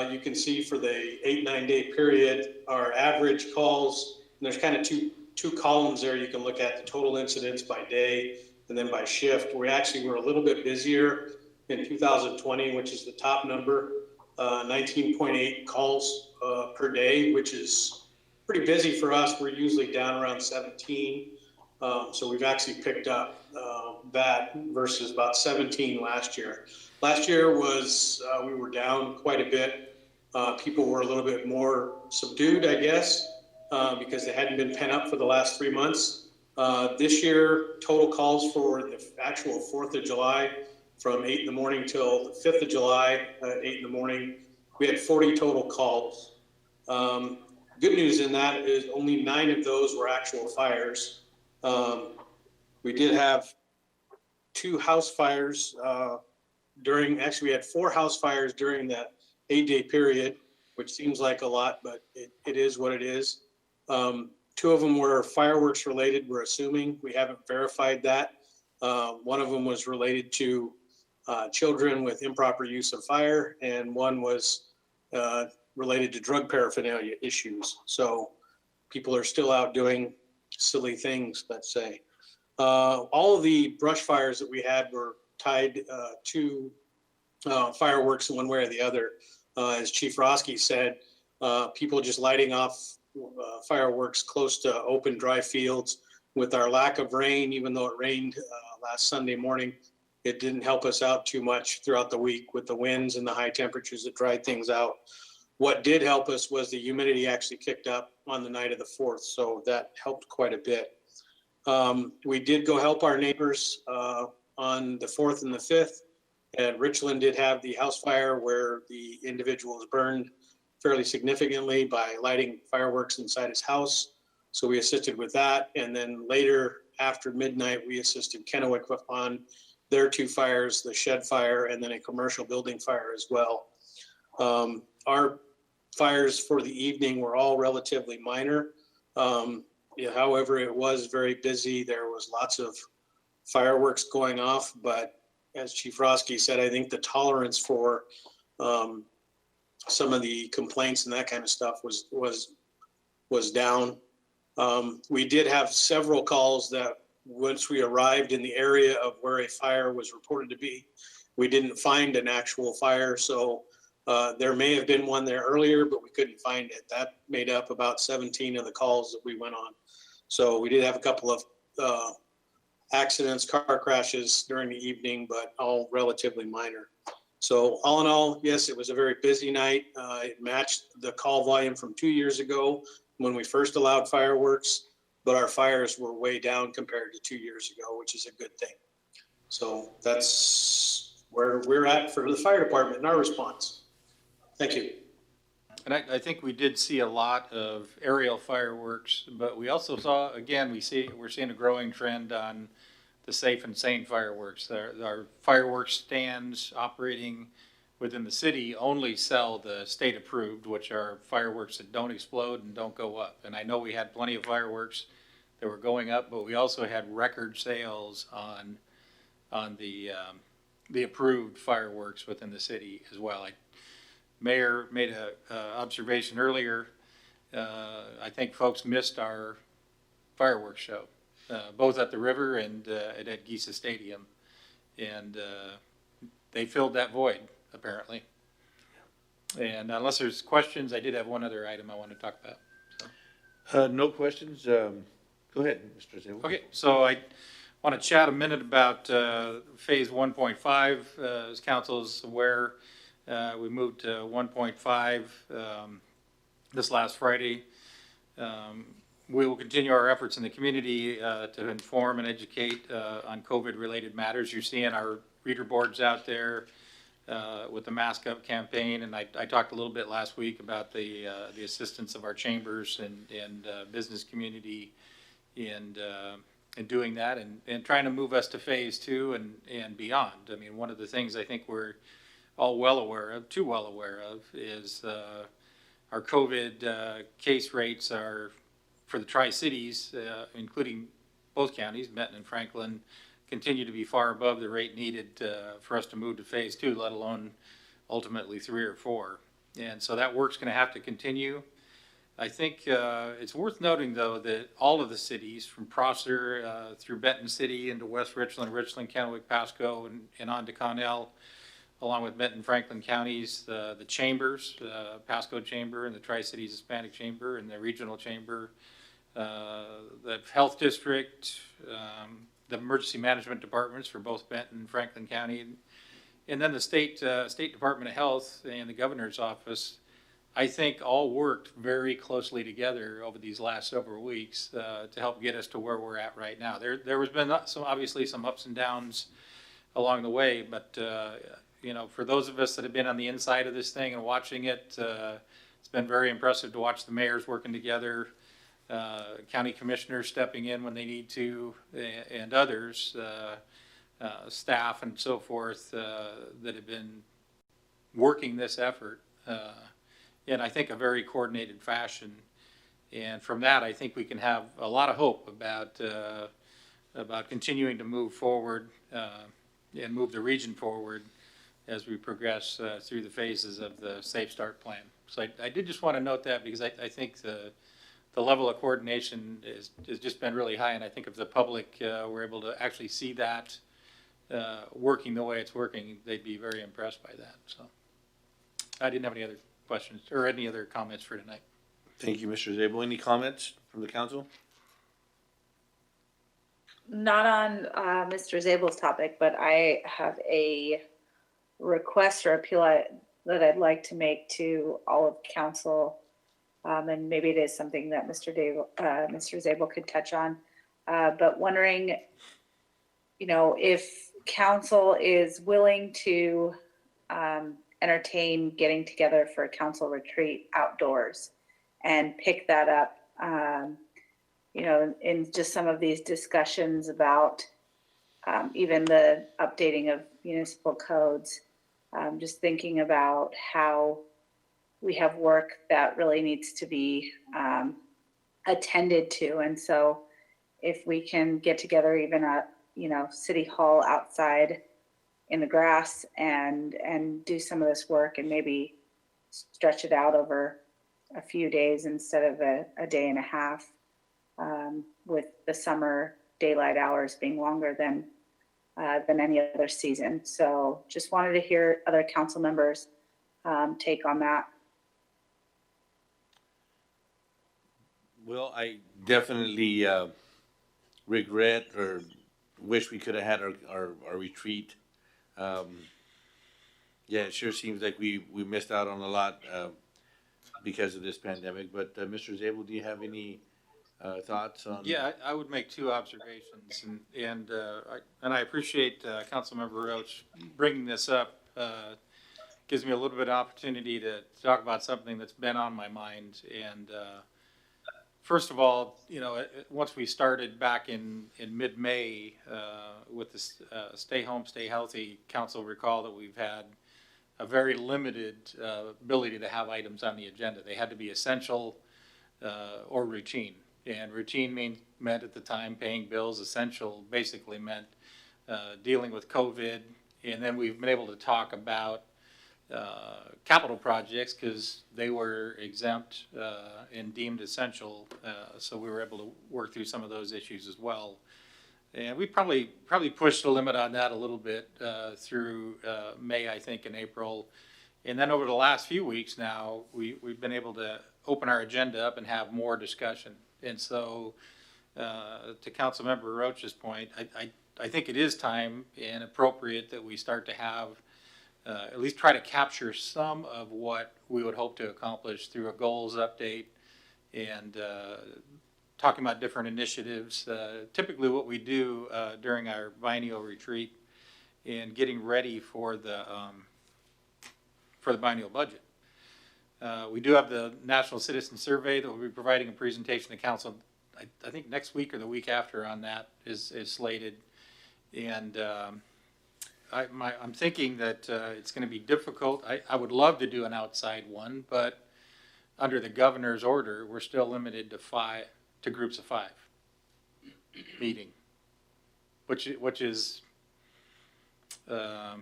you can see for the 8-9 day period, our average calls, and there's kind of two columns there you can look at, the total incidents by day and then by shift. We actually were a little bit busier in 2020, which is the top number, 19.8 calls per day, which is pretty busy for us. We're usually down around 17. So we've actually picked up that versus about 17 last year. Last year was, we were down quite a bit. People were a little bit more subdued, I guess, because they hadn't been pent up for the last 3 months. This year, total calls for the actual 4th of July from 8 in the morning till the 5th of July at 8 in the morning, we had 40 total calls. Good news in that is only 9 of those were actual fires. We did have 2 house fires actually we had 4 house fires during that 8-day period, which seems like a lot, but it is what it is. 2 of them were fireworks related, we're assuming. We haven't verified that. One of them was related to children with improper use of fire, and one was related to drug paraphernalia issues. So people are still out doing silly things, let's say. All of the brush fires that we had were tied to fireworks in one way or the other. As Chief Roski said, people just lighting off fireworks close to open dry fields. With our lack of rain, even though it rained last Sunday morning, it didn't help us out too much throughout the week with the winds and the high temperatures that dried things out. What did help us was the humidity actually kicked up on the night of the 4th, so that helped quite a bit. We did go help our neighbors on the 4th and the 5th, and Richland did have the house fire where the individual was burned fairly significantly by lighting fireworks inside his house. So we assisted with that, and then later after midnight, we assisted Kennewick on their 2 fires, the shed fire and then a commercial building fire as well. Our fires for the evening were all relatively minor. However, it was very busy. There was lots of fireworks going off, but as Chief Roski said, I think the tolerance for some of the complaints and that kind of stuff was down. We did have several calls that once we arrived in the area of where a fire was reported to be, we didn't find an actual fire. So there may have been one there earlier, but we couldn't find it. That made up about 17 of the calls that we went on. So we did have a couple of accidents, car crashes during the evening, but all relatively minor. So all in all, yes, it was a very busy night. It matched the call volume from 2 years ago when we first allowed fireworks, but our fires were way down compared to 2 years ago, which is a good thing. So that's where we're at for the fire department and our response. Thank you. And I think we did see a lot of aerial fireworks, but we also saw, again, we're seeing a growing trend on the safe and sane fireworks. Our fireworks stands operating within the city only sell the state approved, which are fireworks that don't explode and don't go up. And I know we had plenty of fireworks that were going up, but we also had record sales on the approved fireworks within the city as well. Mayor made a observation earlier. I think folks missed our fireworks show, both at the river and at Gisa Stadium. And they filled that void, apparently. And unless there's questions, I did have one other item I want to talk about. So. No questions. Go ahead, Mr. Zabel. Okay, so I want to chat a minute about phase 1.5. As council is aware, we moved to 1.5 this last Friday. We will continue our efforts in the community to inform and educate on COVID-related matters. You're seeing our reader boards out there with the Mask Up campaign, and I talked a little bit last week about the assistance of our chambers and business community in doing that and trying to move us to phase 2 and beyond. I mean, one of the things I think we're all too well aware of, is our COVID case rates are, for the Tri-Cities, including both counties, Benton and Franklin, continue to be far above the rate needed for us to move to phase 2, let alone ultimately 3 or 4. And so that work's going to have to continue. I think it's worth noting, though, that all of the cities, from Prosser through Benton City into West Richland, Kennewick, Pasco, and on to Connell, along with Benton, Franklin counties, the chambers, Pasco Chamber and the Tri-Cities Hispanic Chamber and the Regional Chamber, the Health District, the Emergency Management Departments for both Benton and Franklin County, and then the State Department of Health and the Governor's Office, I think all worked very closely together over these last several weeks to help get us to where we're at right now. There has been obviously some ups and downs along the way, but you know, for those of us that have been on the inside of this thing and watching it, it's been very impressive to watch the mayors working together, county commissioners stepping in when they need to, and others, staff and so forth, that have been working this effort in, I think, a very coordinated fashion. And from that, I think we can have a lot of hope about continuing to move forward and move the region forward as we progress through the phases of the Safe Start plan. So I did just want to note that, because I think the level of coordination has just been really high, and I think if the public were able to actually see that working the way it's working, they'd be very impressed by that. So I didn't have any other questions or any other comments for tonight. Thank you, Mr. Zabel. Any comments from the council? Not on Mr. Zabel's topic, but I have a request or appeal that I'd like to make to all of council. And maybe it is something that Mr. Zabel could touch on, but wondering, you know, if council is willing to entertain getting together for a council retreat outdoors and pick that up, you know, in just some of these discussions about even the updating of municipal codes, just thinking about how we have work that really needs to be attended to. And so if we can get together even at, you know, City Hall outside in the grass and do some of this work and maybe stretch it out over a few days instead of a day and a half, with the summer daylight hours being longer than any other season. So just wanted to hear other council members' take on that. Well, I definitely regret or wish we could have had our retreat. Yeah, it sure seems like we missed out on a lot because of this pandemic. But Mr. Zabel, do you have any thoughts on? Yeah, I would make two observations, and I appreciate Councilmember Roach bringing this up. Gives me a little bit of opportunity to talk about something that's been on my mind. And first of all, you know, once we started back in mid-May with this Stay Home, Stay Healthy Council, recall that we've had a very limited ability to have items on the agenda. They had to be essential or routine. And routine meant at the time paying bills. Essential basically meant dealing with COVID. And then we've been able to talk about capital projects because they were exempt and deemed essential. So we were able to work through some of those issues as well. And we probably pushed the limit on that a little bit through May, I think, and April. And then over the last few weeks now, we've been able to open our agenda up and have more discussion. And so to Councilmember Roach's point, I think it is time and appropriate that we start to have at least try to capture some of what we would hope to accomplish through a goals update and talking about different initiatives. Typically what we do during our biennial retreat and getting ready for the biennial budget. We do have the National Citizen Survey that will be providing a presentation to council, I think next week or the week after on that is slated. And I'm thinking that it's going to be difficult. I would love to do an outside one, but under the governor's order, we're still limited to groups of 5 meeting, which is, I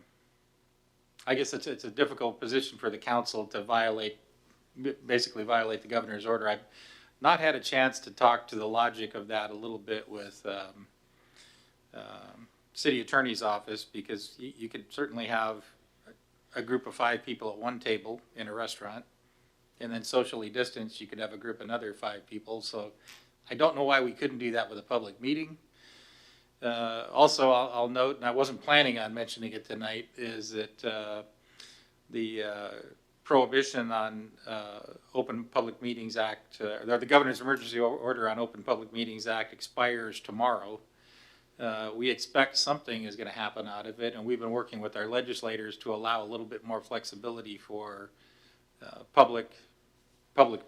guess it's a difficult position for the council to basically violate the governor's order. I've not had a chance to talk to the logic of that a little bit with city attorney's office, because you could certainly have a group of 5 people at one table in a restaurant, and then socially distanced, you could have a group another 5 people. So I don't know why we couldn't do that with a public meeting. Also, I'll note, and I wasn't planning on mentioning it tonight, is that the prohibition on Open Public Meetings Act, the Governor's Emergency Order on Open Public Meetings Act expires tomorrow. We expect something is going to happen out of it, and we've been working with our legislators to allow a little bit more flexibility for public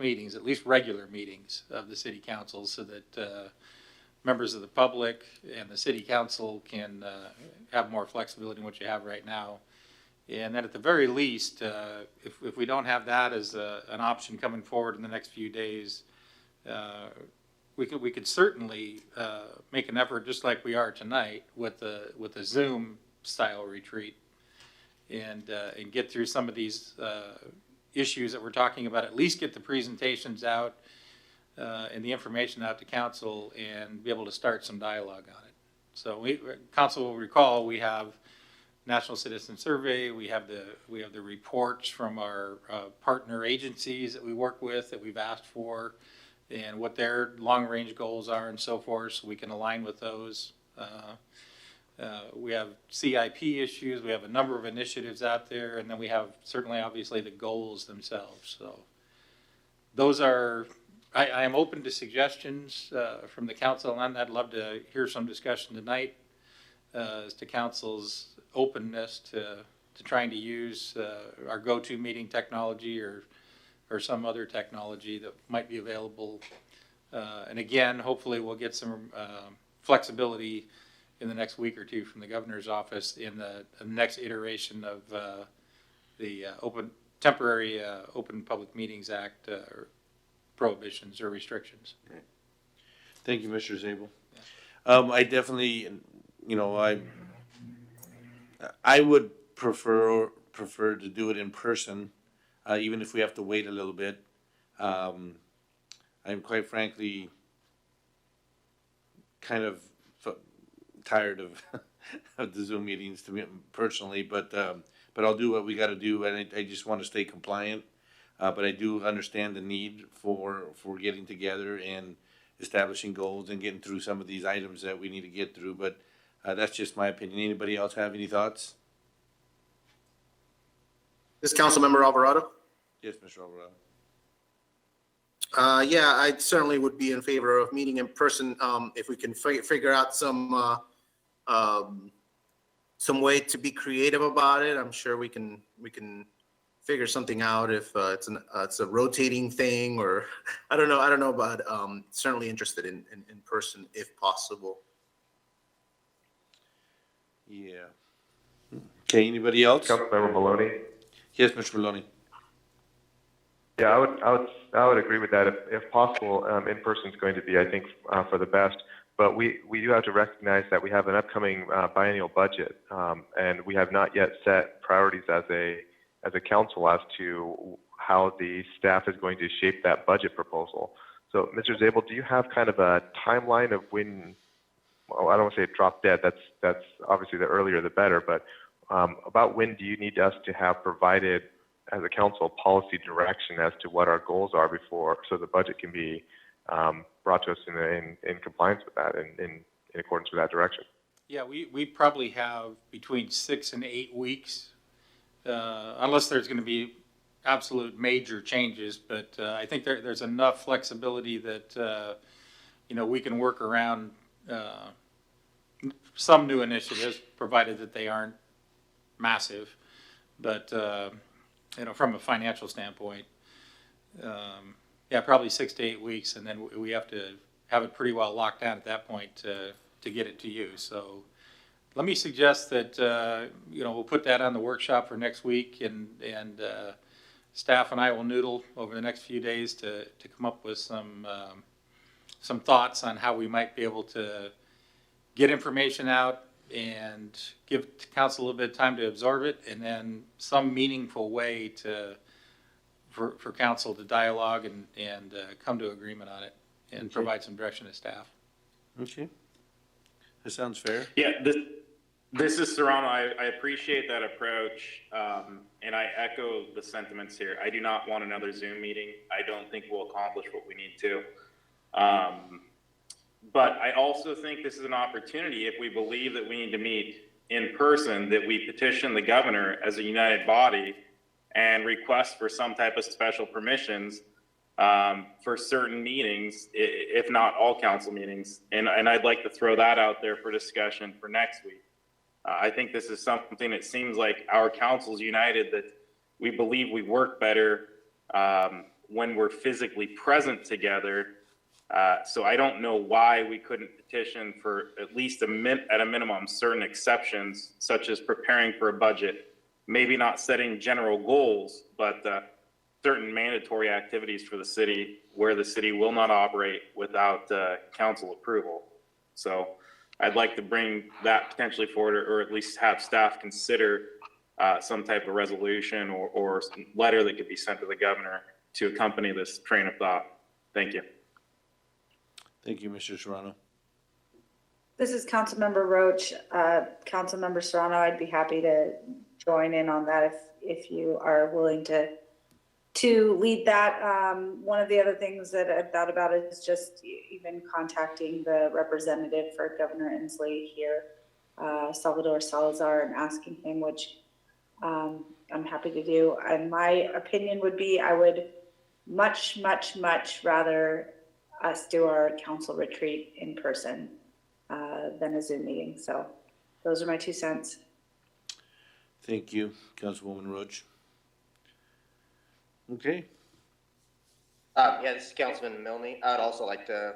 meetings, at least regular meetings of the city council, so that members of the public and the city council can have more flexibility than what you have right now. And then at the very least, if we don't have that as an option coming forward in the next few days, we could certainly make an effort, just like we are tonight, with a Zoom style retreat, and get through some of these issues that we're talking about. At least get the presentations out and the information out to council, and be able to start some dialogue on it. So council will recall we have National Citizen Survey. We have the reports from our partner agencies that we work with that we've asked for, and what their long-range goals are and so forth, so we can align with those. We have CIP issues. We have a number of initiatives out there, and then we have certainly, obviously, the goals themselves. So those are, I am open to suggestions from the council, and I'd love to hear some discussion tonight as to council's openness to trying to use our go-to meeting technology or some other technology that might be available. And again, hopefully we'll get some flexibility in the next week or two from the governor's office in the next iteration of the temporary Open Public Meetings Act prohibitions or restrictions. Okay. Thank you, Mr. Zabel. I definitely, I would prefer to do it in person, even if we have to wait a little bit. I'm quite frankly kind of tired of of the Zoom meetings, to me personally, but I'll do what we got to do, and I just want to stay compliant. But I do understand the need for getting together and establishing goals and getting through some of these items that we need to get through. But that's just my opinion. Anybody else have any thoughts? This Councilmember Alvarado? Yes, Mr. Alvarado. Yeah, I certainly would be in favor of meeting in person if we can figure out some way to be creative about it. I'm sure we can figure something out if it's a rotating thing, or I don't know, but certainly interested in person if possible. Yeah. Okay, anybody else? Councilmember Maloney. Yes, Mr. Maloney. Yeah, I would agree with that. If possible, in person is going to be, I think, for the best. But we do have to recognize that we have an upcoming biennial budget, and we have not yet set priorities as a council as to how the staff is going to shape that budget proposal. So, Mr. Zabel, do you have kind of a timeline of when? Well, I don't want to say it dropped dead. That's obviously the earlier the better. But about when do you need us to have provided as a council policy direction as to what our goals are before, so the budget can be brought to us in compliance with that and in accordance with that direction? Yeah, we probably have between 6 and 8 weeks, unless there's going to be absolute major changes. But I think there's enough flexibility that we can work around some new initiatives, provided that they aren't massive. But from a financial standpoint, probably 6 to 8 weeks, and then we have to have it pretty well locked down at that point to get it to you. So let me suggest that we'll put that on the workshop for next week, and staff and I will noodle over the next few days to come up with some thoughts on how we might be able to get information out and give council a little bit of time to absorb it, and then some meaningful way for council to dialogue and come to agreement on it and provide some direction to staff. Okay. That sounds fair. Yeah, this is Serrano. I appreciate that approach, and I echo the sentiments here. I do not want another Zoom meeting. I don't think we'll accomplish what we need to. But I also think this is an opportunity, if we believe that we need to meet in person, that we petition the governor as a united body and request for some type of special permissions for certain meetings, if not all council meetings. And I'd like to throw that out there for discussion for next week. I think this is something that seems like our council's united, that we believe we work better when we're physically present together. So I don't know why we couldn't petition for at least at a minimum certain exceptions, such as preparing for a budget, maybe not setting general goals, but certain mandatory activities for the city where the city will not operate without council approval. So I'd like to bring that potentially forward, or at least have staff consider some type of resolution or letter that could be sent to the governor to accompany this train of thought. Thank you. Thank you, Mr. Serrano. This is Councilmember Roach. Councilmember Serrano, I'd be happy to join in on that if you are willing to lead that. One of the other things that I thought about is just even contacting the representative for Governor Inslee here, Salvador Salazar, and asking him, which I'm happy to do. And my opinion would be I would much, much, much rather us do our council retreat in person than a Zoom meeting. So those are my 2 cents. Thank you, Councilwoman Roach. Okay. Yeah, this is Councilman Milne. I'd also like to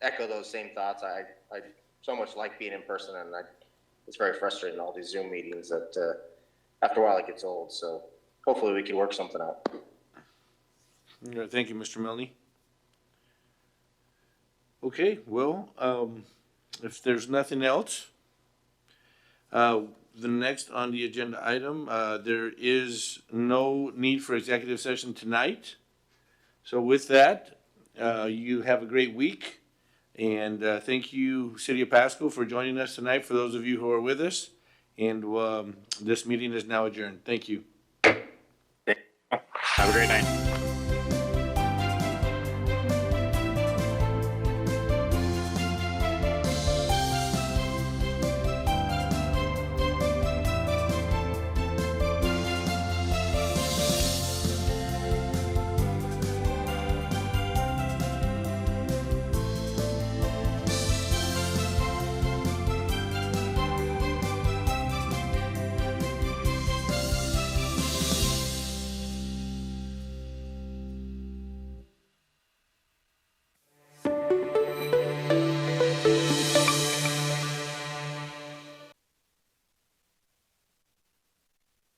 echo those same thoughts. I so much like being in person, and it's very frustrating, all these Zoom meetings, that after a while it gets old. So hopefully we can work something out. Thank you, Mr. Milne. Okay, well, if there's nothing else, the next on the agenda item, there is no need for executive session tonight. So with that, you have a great week. And thank you, City of Pasco, for joining us tonight, for those of you who are with us. And this meeting is now adjourned. Thank you. Have a great night.